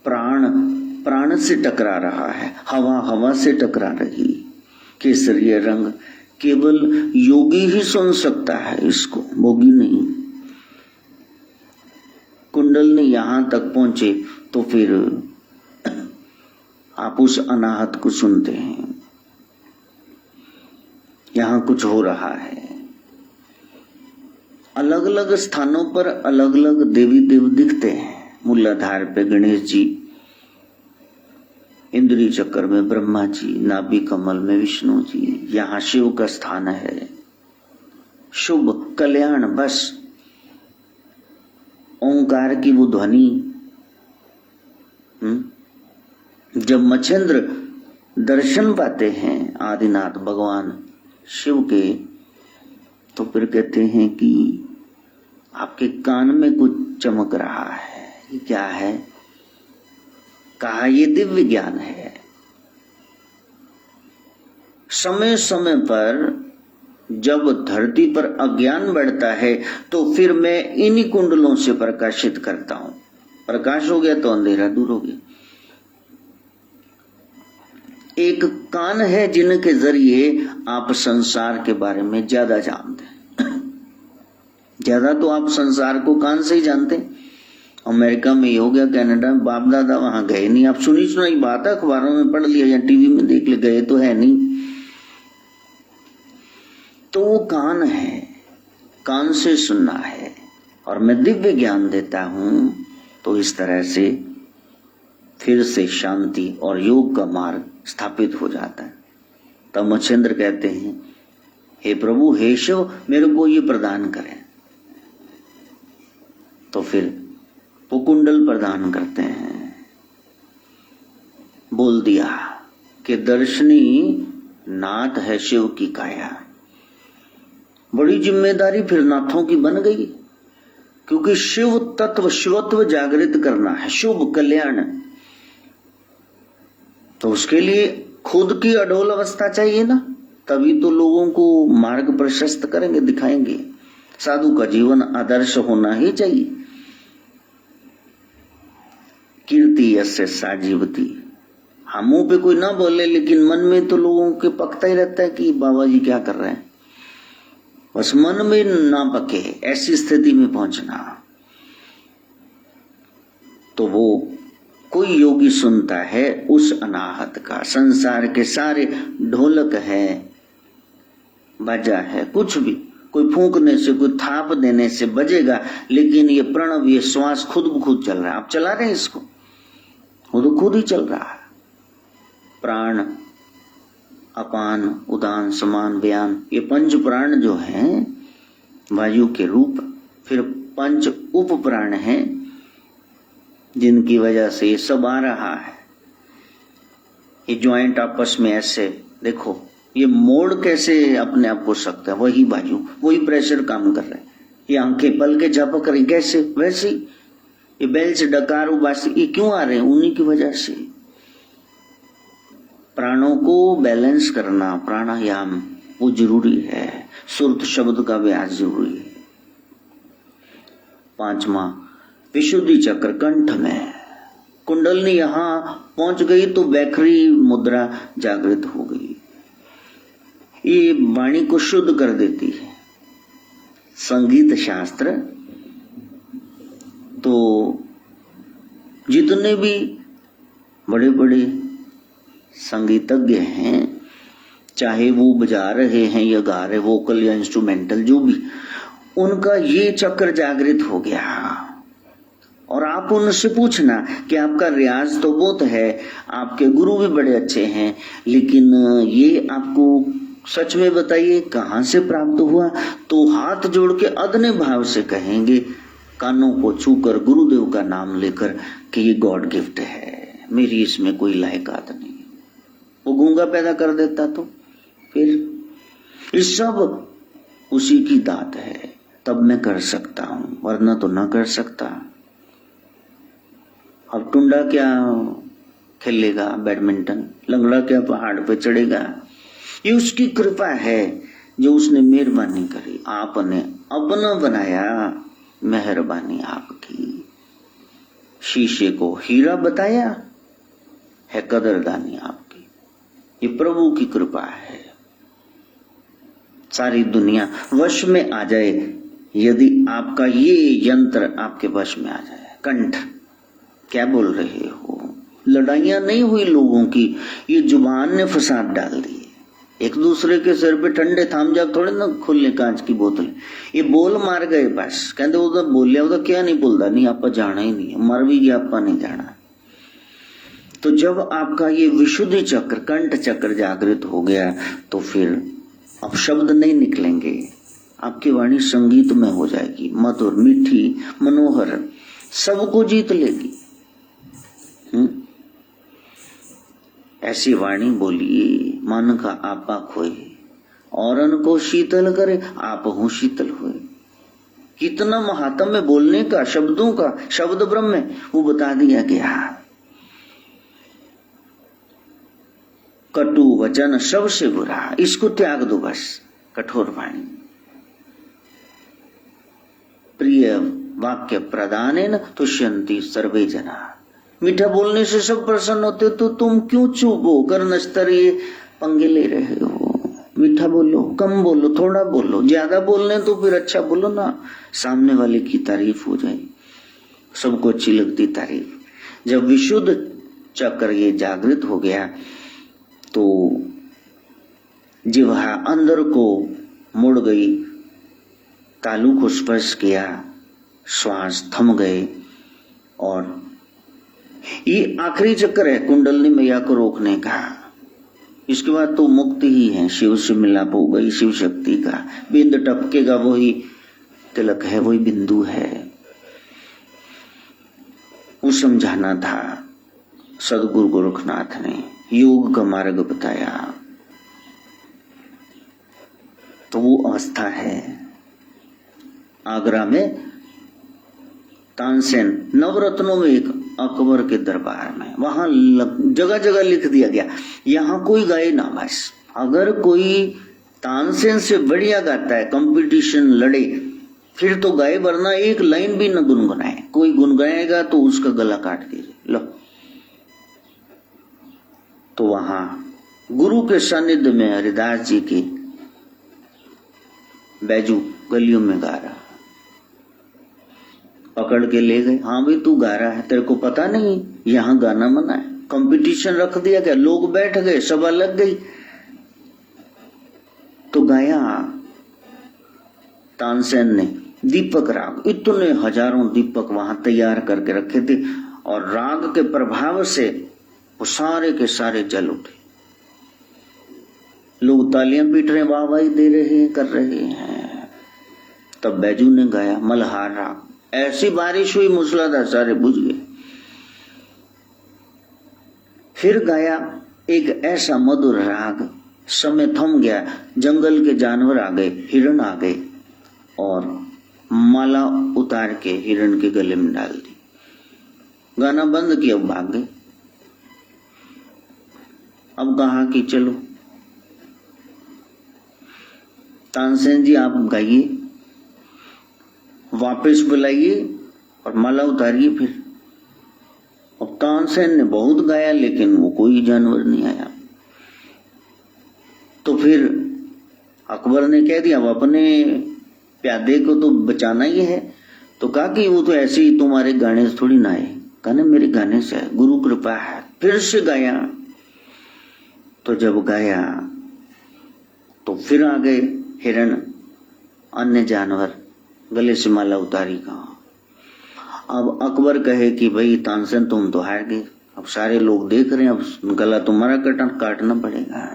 प्राण से टकरा रहा है, हवा से टकरा रही। केसरिया रंग केवल योगी ही सुन सकता है इसको, भोगी नहीं। कुंडल यहां तक पहुंचे तो फिर आप उस अनाहत को सुनते हैं। यहां कुछ हो रहा है। अलग अलग स्थानों पर अलग अलग देवी देव दिखते हैं। मूलाधार पे गणेश जी, इंद्रिय चक्र में ब्रह्मा जी, नाभि कमल में विष्णु जी, यहाँ शिव का स्थान है। शुभ कल्याण, बस ओंकार की वो ध्वनि। जब मच्छिंद्र दर्शन पाते हैं आदिनाथ भगवान शिव के, तो फिर कहते हैं कि आपके कान में कुछ चमक रहा है। ये क्या है? कहा ये दिव्य ज्ञान है। समय समय पर जब धरती पर अज्ञान बढ़ता है तो फिर मैं इन्हीं कुंडलों से प्रकाशित करता हूं। प्रकाश हो गया तो अंधेरा दूर हो गया। एक कान है जिनके जरिए आप संसार के बारे में ज्यादा जानते हैं। ज्यादा तो आप संसार को कान से ही जानते हैं। अमेरिका में हो गया, कनाडा में, बाप दादा वहां गए नहीं। आप सुनी सुनाई बात है, अखबारों में पढ़ लिया या टीवी में देख ले, गए तो है नहीं। तो वो कान है, कान से सुनना है। और मैं दिव्य ज्ञान देता हूं तो इस तरह से फिर से शांति और योग का मार्ग स्थापित हो जाता है। तब मच्छिंद्र कहते हैं, हे प्रभु, हे शिव, मेरे को ये प्रदान करें। तो फिर वो कुंडल प्रदान करते हैं। बोल दिया कि दर्शनी नाथ है शिव की काया। बड़ी जिम्मेदारी फिर नाथों की बन गई, क्योंकि शिव तत्व, शिवत्व जागृत करना है, शुभ कल्याण। तो उसके लिए खुद की अडोल अवस्था चाहिए ना, तभी तो लोगों को मार्ग प्रशस्त करेंगे, दिखाएंगे। साधु का जीवन आदर्श होना ही चाहिए। कीर्ति यस्य सा जीवती। हाँ, मुंह पे कोई ना बोले, लेकिन मन में तो लोगों के पकता ही रहता है कि बाबा जी क्या कर रहे हैं। बस मन में ना पके, ऐसी स्थिति में पहुंचना। तो वो कोई योगी सुनता है उस अनाहत का। संसार के सारे ढोलक है, बाजा है, कुछ भी, कोई फूंकने से, कोई थाप देने से बजेगा, लेकिन ये प्रणव, ये श्वास खुद ब खुद चल रहा है। आप चला रहे हैं इसको, वो तो खुद ही चल रहा है। प्राण, अपान, उदान, समान, बयान, ये पंच प्राण जो हैं वायु के रूप, फिर पंच उप प्राण हैं जिनकी वजह से ये सब आ रहा है। ये ज्वाइंट आपस में ऐसे देखो, ये मोड़ कैसे अपने आप हो सकता है, वही बाजू, वही प्रेशर काम कर रहे हैं। ये आंखें पल के झपक रही, कैसे? वैसे ये बेल से डकार उबासी, ये क्यों आ रहे हैं? उन्हीं की वजह से। प्राणों को बैलेंस करना, प्राणायाम वो जरूरी है। सुरत शब्द का अभ्यास जरूरी है। 5वां, विशुद्धि चक्र कंठ में। कुंडलनी यहां पहुंच गई तो बैखरी मुद्रा जागृत हो गई। ये वाणी को शुद्ध कर देती है। संगीत शास्त्र तो जितने भी बड़े बड़े संगीतज्ञ हैं, चाहे वो बजा रहे हैं या गा रहे, वोकल या इंस्ट्रूमेंटल, जो भी, उनका ये चक्र जागृत हो गया। और आप उनसे पूछना कि आपका रियाज तो बहुत है, आपके गुरु भी बड़े अच्छे हैं, लेकिन ये आपको सच में बताइए कहां से प्राप्त हुआ? तो हाथ जोड़ के अदने भाव से कहेंगे, कानों को छूकर गुरुदेव का नाम लेकर, कि ये गॉड गिफ्ट है, मेरी इसमें कोई लायकात नहीं। वो गूंगा पैदा कर देता तो फिर ये सब उसी की दात है, तब मैं कर सकता हूं, वरना तो ना कर सकता। अब टुंडा क्या खेलेगा बैडमिंटन, लंगड़ा क्या पहाड़ पे चढ़ेगा? ये उसकी कृपा है जो उसने मेहरबानी करी, आपने अपना बनाया, मेहरबानी आपकी। शीशे को हीरा बताया है, कदरदानी आपकी। ये प्रभु की कृपा है। सारी दुनिया वश में आ जाए यदि आपका ये यंत्र आपके वश में आ जाए। कंठ, क्या बोल रहे हो? लड़ाइयां नहीं हुई लोगों की, ये जुबान ने फसाद डाल दी। एक दूसरे के सिर पे ठंडे थाम जा थोड़े ना खुले कांच की बोतल, ये बोल मार गए बस। कहते वो बोलिया वो क्या नहीं बोलता, नहीं आपा जाना ही नहीं, मर भी गया आपा नहीं जाना। तो जब आपका ये विशुद्धि चक्र, कंठ चक्र जागृत हो गया तो फिर अब शब्द नहीं निकलेंगे, आपकी वाणी संगीत में हो जाएगी, मधुर, मीठी, मनोहर, सबको जीत लेगी। ऐसी वाणी बोलिए, मन का आपा खोए, औरन को शीतल करे, आप हूं शीतल हुए। कितना महात्म है बोलने का, शब्दों का। शब्द ब्रह्म है, वो बता दिया गया। कटु वचन सबसे बुरा, इसको त्याग दो बस। कठोर वाणी, प्रिय वाक्य प्रदानेन तुष्यन्ति सर्वे जना। मीठा बोलने से सब प्रसन्न होते, तो तुम क्यों चुप होकर नस्तरीय पंगे ले रहे हो? मीठा बोलो, कम बोलो, थोड़ा बोलो, ज्यादा बोलने तो फिर अच्छा बोलो ना, सामने वाले की तारीफ हो जाए, सबको अच्छी लगती तारीफ। जब विशुद्ध चक्र ये जागृत हो गया तो जिह्वा अंदर को मुड़ गई, तालू को स्पर्श किया, श्वास थम गए। और ये आखिरी चक्कर है कुंडलनी मैया को रोकने का। इसके बाद तो मुक्ति ही है, शिव से मिलाप हो गई, शिव शक्ति का बिंद टपकेगा, वही तिलक है, वही बिंदु है। वो समझाना था सदगुरु गोरखनाथ ने, योग का मार्ग बताया। तो वो अवस्था है। आगरा में तानसेन, नवरत्नों में एक, अकबर के दरबार में, वहां जगह जगह लिख दिया गया, यहां कोई गाए ना बस। अगर कोई तानसेन से बढ़िया गाता है, कंपटीशन लड़े, फिर तो गाए, वरना एक लाइन भी न गुनगुनाए। कोई गुनगुनाएगा तो उसका गला काट दीजिए। लो, तो वहां गुरु के सानिध्य में हरिदास जी के बैजू गलियों में गा रहा, पकड़ के ले गए। हाँ भाई तू गा रहा है, तेरे को पता नहीं यहां गाना मना है? कंपटीशन रख दिया गया, लोग बैठ गए, सभा लग गई, तो गाया तानसेन ने दीपक राग। इतने हजारों दीपक वहां तैयार करके रखे थे, और राग के प्रभाव से वो सारे के सारे जल उठे। लोग तालियां पीट रहे, वाहवाही दे रहे हैं, कर रहे हैं। तब बैजू ने गाया मल्हार राग। ऐसी बारिश हुई मूसलाधार, सारे बुझ गए। फिर गाया एक ऐसा मधुर राग, समय थम गया, जंगल के जानवर आ गए, हिरण आ गए, और माला उतार के हिरण के गले में डाल दी। गाना बंद किया, भाग गए। अब कहा कि चलो तानसेन जी आप गाइए, वापस बुलाइए और माला उतारिए फिर। अब तानसेन ने बहुत गाया लेकिन वो कोई जानवर नहीं आया। तो फिर अकबर ने कह दिया अब अपने प्यादे को तो बचाना ही है। तो कहा कि वो तो ऐसे ही तुम्हारे गाने से थोड़ी ना आए। कहने मेरे गाने से गुरु कृपा है। फिर से गाया। तो जब गाया तो फिर आ गए हिरण, अन्य जानवर, गले से माला उतारी। कहा अब अकबर कहे कि भाई तानसेन तुम तो हार गए, अब सारे लोग देख रहे हैं, अब गला तुम्हारा काटना पड़ेगा,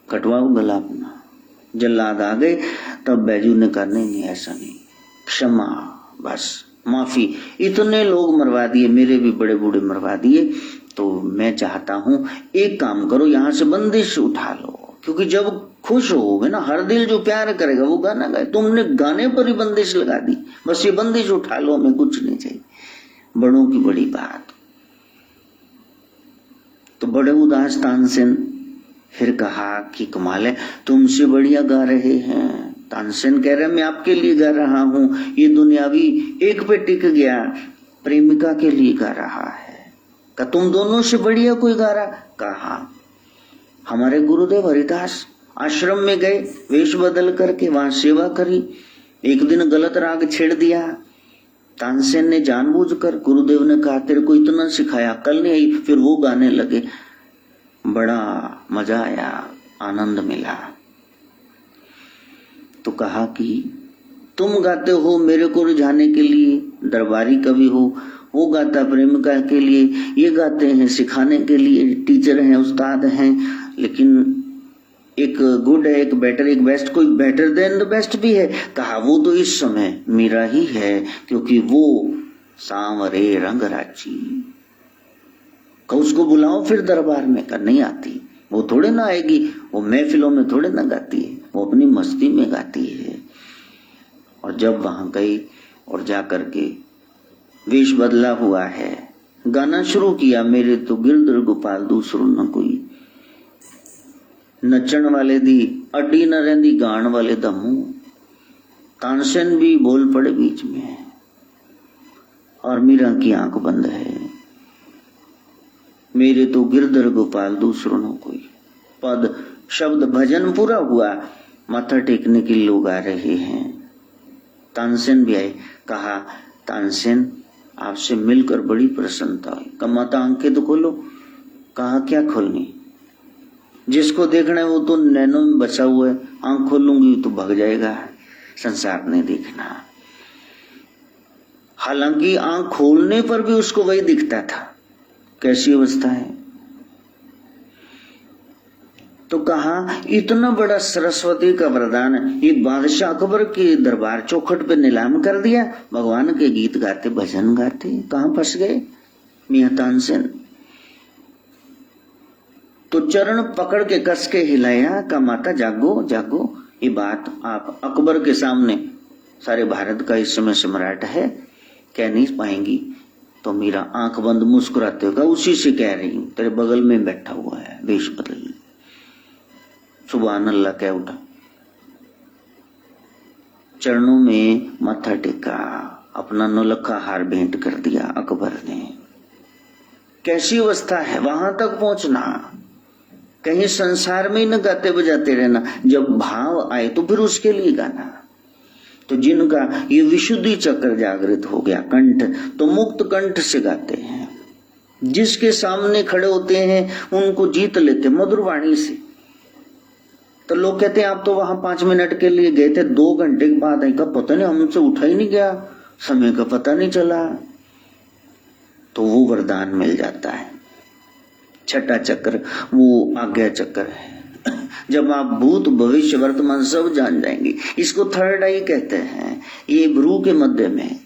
कटवाओ गला अपना। जल्लाद आ गए। तब बैजू ने कहा नहीं ऐसा नहीं, क्षमा, बस माफी। इतने लोग मरवा दिए, मेरे भी बड़े बूढ़े मरवा दिए, तो मैं चाहता हूं एक काम करो, यहां से बंदिश उठा लो। क्योंकि जब खुश होगे ना, हर दिल जो प्यार करेगा वो गाना गाए। तुमने गाने पर ही बंदिश लगा दी, बस ये बंदिश उठा लो, हमें कुछ नहीं चाहिए। बड़ों की बड़ी बात। तो बड़े उदास तानसेन फिर कहा कि कमाल है, तुमसे बढ़िया गा रहे हैं। तानसेन कह रहे मैं आपके लिए गा रहा हूं, ये दुनियावी एक पे टिक गया, प्रेमिका के लिए गा रहा है। का तुम दोनों से बढ़िया कोई गा रहा? कहा हमारे गुरुदेव हरिदास आश्रम में गए, वेश बदल करके वहां सेवा करी, एक दिन गलत राग छेड़ दिया। तानसेन ने जानबूझकर, गुरुदेव ने कहा तेरे को इतना सिखाया, कल नहीं आई, फिर वो गाने लगे। बड़ा मजा आया, आनंद मिला। तो कहा कि तुम गाते हो मेरे को रिझाने के लिए, दरबारी कवि हो, वो गाता प्रेमिका के लिए, ये गाते हैं सिखाने के लिए, टीचर हैं, उस्ताद हैं। लेकिन एक गुड है, एक बेटर, एक बेस्ट, कोई बेटर देन द बेस्ट भी है। कहा वो तो इस समय मेरा ही है, क्योंकि वो सांवरे रंग राची। उसको बुलाओ फिर दरबार में। कर नहीं आती, वो थोड़े ना आएगी, वो महफिलों में थोड़े ना गाती है, वो अपनी मस्ती में गाती है। और जब वहां गई और जा करके वेश बदला हुआ है, गाना शुरू किया, मेरे तो गिरधर गोपाल दूसरो न कोई, नचण वाले दी अड्डी न रहंदी, गान वाले दा मुंह। तानसेन भी बोल पड़े बीच में, और मीरा की आंख बंद है, मेरे तो गिरधर गोपाल दूसरों न कोई। पद शब्द भजन पूरा हुआ, माथा टेकने के लोग आ रहे हैं। तानसेन भी आए। कहा तानसेन आपसे मिलकर बड़ी प्रसन्नता हुई। कहा माता आंखें तो खोलो। कहा क्या खोलनी? जिसको देखना है वो तो नैनों में बचा हुआ है, आंख खोलूंगी तो भाग जाएगा, संसार नहीं देखना। हालांकि आंख खोलने पर भी उसको वही दिखता था। कैसी अवस्था है? तो कहा इतना बड़ा सरस्वती का वरदान, एक बादशाह अकबर के दरबार चौखट पे नीलाम कर दिया, भगवान के गीत गाते, भजन गाते, कहां फंस गए मियां तानसेन। तो चरण पकड़ के कस के हिलाया, का माता जागो जागो। ये बात आप अकबर के सामने, सारे भारत का इस समय सम्राट है, कह नहीं पाएंगी। तो मीरा आंख बंद मुस्कुराते होगा, उसी से कह रही हूं, तेरे बगल में बैठा हुआ है, वेश बदल। सुभान अल्लाह कह उठा, चरणों में माथा टेका, अपना नौलखा हार भेंट कर दिया अकबर ने। कैसी अवस्था है वहां तक पहुंचना, कहीं संसार में ही न गाते बजाते रहना, जब भाव आए तो फिर उसके लिए गाना। तो जिनका ये विशुद्धि चक्र जागृत हो गया, कंठ, तो मुक्त कंठ से गाते हैं। जिसके सामने खड़े होते हैं उनको जीत लेते मधुर वाणी से। तो लोग कहते हैं आप तो वहां 5 मिनट के लिए गए थे, 2 घंटे के बाद आई, का पता नहीं, हमसे उठा ही नहीं गया, समय का पता नहीं चला। तो वो वरदान मिल जाता है। छठा चक्र वो आज्ञा चक्र है। जब आप भूत भविष्य वर्तमान सब जान जाएंगे, इसको थर्ड आई कहते हैं। ये भ्रू के मध्य में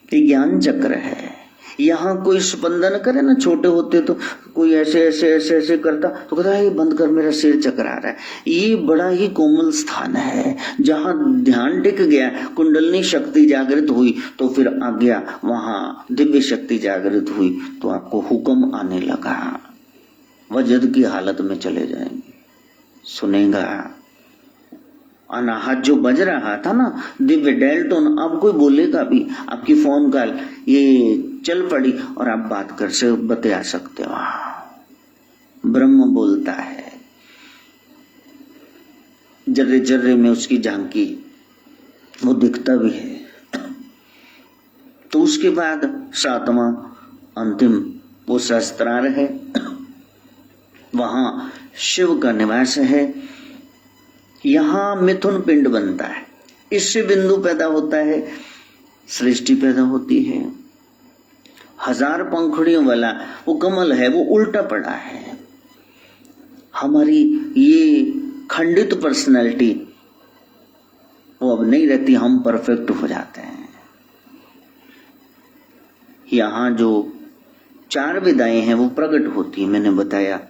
ये ज्ञान चक्र है। यहाँ कोई स्पंदन करे ना, छोटे होते तो कोई ऐसे ऐसे ऐसे ऐसे करता तो कहता है ये बंद कर, मेरा सिर चकरा रहा है। ये बड़ा ही कोमल स्थान है, जहाँ ध्यान टिक गया, कुंडलनी शक्ति जागृत हुई, तो फिर आज्ञा, वहां दिव्य शक्ति जागृत हुई, तो आपको हुक्म आने लगा। वजद की हालत में चले जाएंगे। सुनेगा अनाहत जो बज रहा था ना, दिव्य डेल्टोन, अब कोई बोलेगा भी, आपकी फोन कॉल ये चल पड़ी और आप बात कर से बता सकते हो। ब्रह्म बोलता है, जर्रे जर्रे में उसकी झांकी, वो दिखता भी है। तो उसके बाद 7वां अंतिम वो सहस्त्रार है, वहां शिव का निवास है। यहां मिथुन पिंड बनता है, इससे बिंदु पैदा होता है, सृष्टि पैदा होती है। 1000 पंखुड़ियों वाला वो कमल है, वो उल्टा पड़ा है। हमारी ये खंडित पर्सनैलिटी वो अब नहीं रहती, हम परफेक्ट हो जाते हैं। यहां जो 4 विदाएं हैं वो प्रकट होती है। मैंने बताया,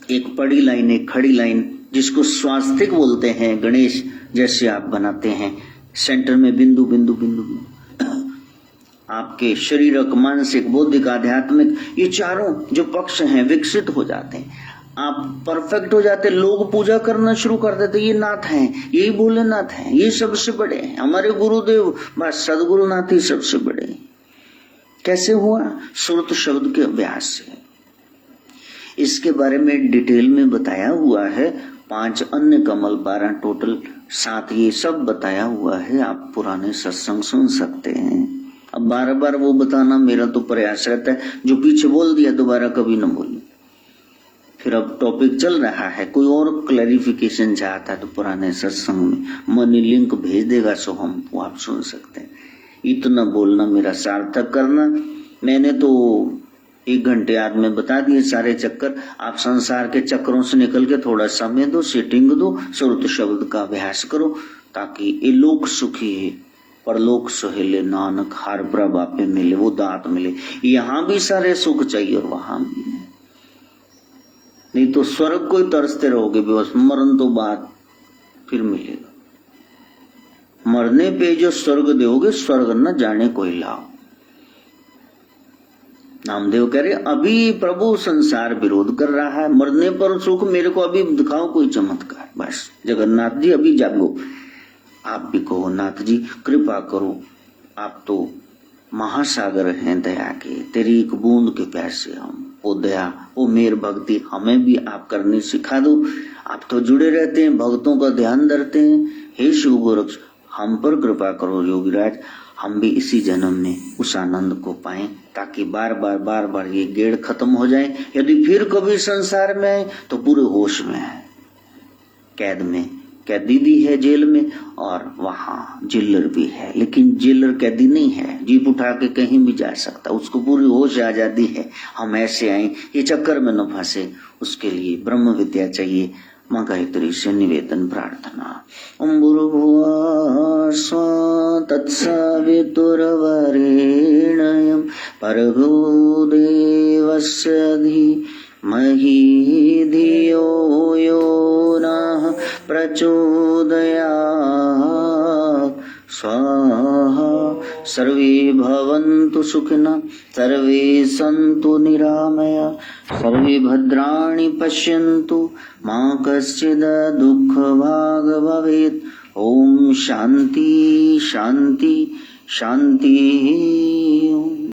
एक पड़ी लाइन, एक खड़ी लाइन, जिसको स्वास्तिक बोलते हैं, गणेश जैसे आप बनाते हैं, सेंटर में बिंदु बिंदु बिंदु बिंदु। आपके शारीरिक, मानसिक, बौद्धिक, आध्यात्मिक, ये चारों जो पक्ष हैं विकसित हो जाते हैं, आप परफेक्ट हो जाते। लोग पूजा करना शुरू कर देते, ये नाथ हैं, यही भोलेनाथ हैं, ये सबसे बड़े हैं, हमारे गुरुदेव, बस सदगुरुनाथ ही सबसे बड़े हैं। कैसे हुआ? श्रुत शब्द के अभ्यास से। इसके बारे में डिटेल में बताया हुआ है। 5 अन्य कमल, 12 टोटल, 7 ये सब बताया हुआ है। आप पुराने सत्संग सुन सकते हैं। अब बार बार वो बताना मेरा तो प्रयास रहता है, जो पीछे बोल दिया दोबारा कभी न बोलूं। फिर अब टॉपिक चल रहा है, कोई और क्लैरिफिकेशन चाहता है तो पुराने सत्संग में मनी लिंक भेज देगा, सो हम वो आप सुन सकते हैं। इतना बोलना मेरा सार्थक करना। मैंने तो 1 घंटे बाद में बता दिए सारे चक्कर। आप संसार के चक्रों से निकल के थोड़ा समय दो, सेटिंग दो, श्रुत शब्द का अभ्यास करो, ताकि ये लोक सुखी है, परलोक सहेले नानक, हर प्रभ आपे मिले, वो दात मिले। यहाँ भी सारे सुख चाहिए और वहां भी, नहीं तो स्वर्ग को तरसते रहोगे बस, मरण तो बाद फिर मिलेगा। मरने पे जो स्वर्ग दोगे, स्वर्ग न जाने कोई लाओ। नामदेव कह रहे अभी प्रभु संसार विरोध कर रहा है, मरने पर सुख मेरे को अभी दिखाओ कोई चमत्कार। बस जगन्नाथ जी अभी जागो। आप भी कहो नाथ जी कृपा करो, आप तो महासागर हैं दया के, तेरी एक बूंद के प्यासे हम, वो दया वो मेर भक्ति हमें भी आप करनी सिखा दो। आप तो जुड़े रहते हैं, भक्तों का ध्यान धरते हैं। हे शिव गोरक्ष हम पर कृपा करो योगीराज, हम भी इसी जन्म में उस आनंद को पाएं, ताकि बार बार ये गेड़ खत्म हो जाए। यदि फिर कभी संसार में आए तो पूरे होश में है। कैद में कैदी भी है जेल में, और वहां जेलर भी है, लेकिन जेलर कैदी नहीं है, जीप उठा के कहीं भी जा सकता, उसको पूरी होश आजादी है। हम ऐसे आए, ये चक्कर में न फंसे, उसके लिए ब्रह्म विद्या चाहिए। माँ गायत्री से निवेदन प्रार्थना। ओम भूर्भुवः स्वः तत्सवितुर्वरेण्यं भर्गो देवस्य धीमहि धियो यो नः प्रचोदयात्। स्वाहा। सर्वे भवन्तु सुखिनः, सर्वे सन्तु निरामया, सर्वे भद्राणि पश्यन्तु, मा कश्चित् दुःखभाग् भवेत्। ओम शांति शांति शांति।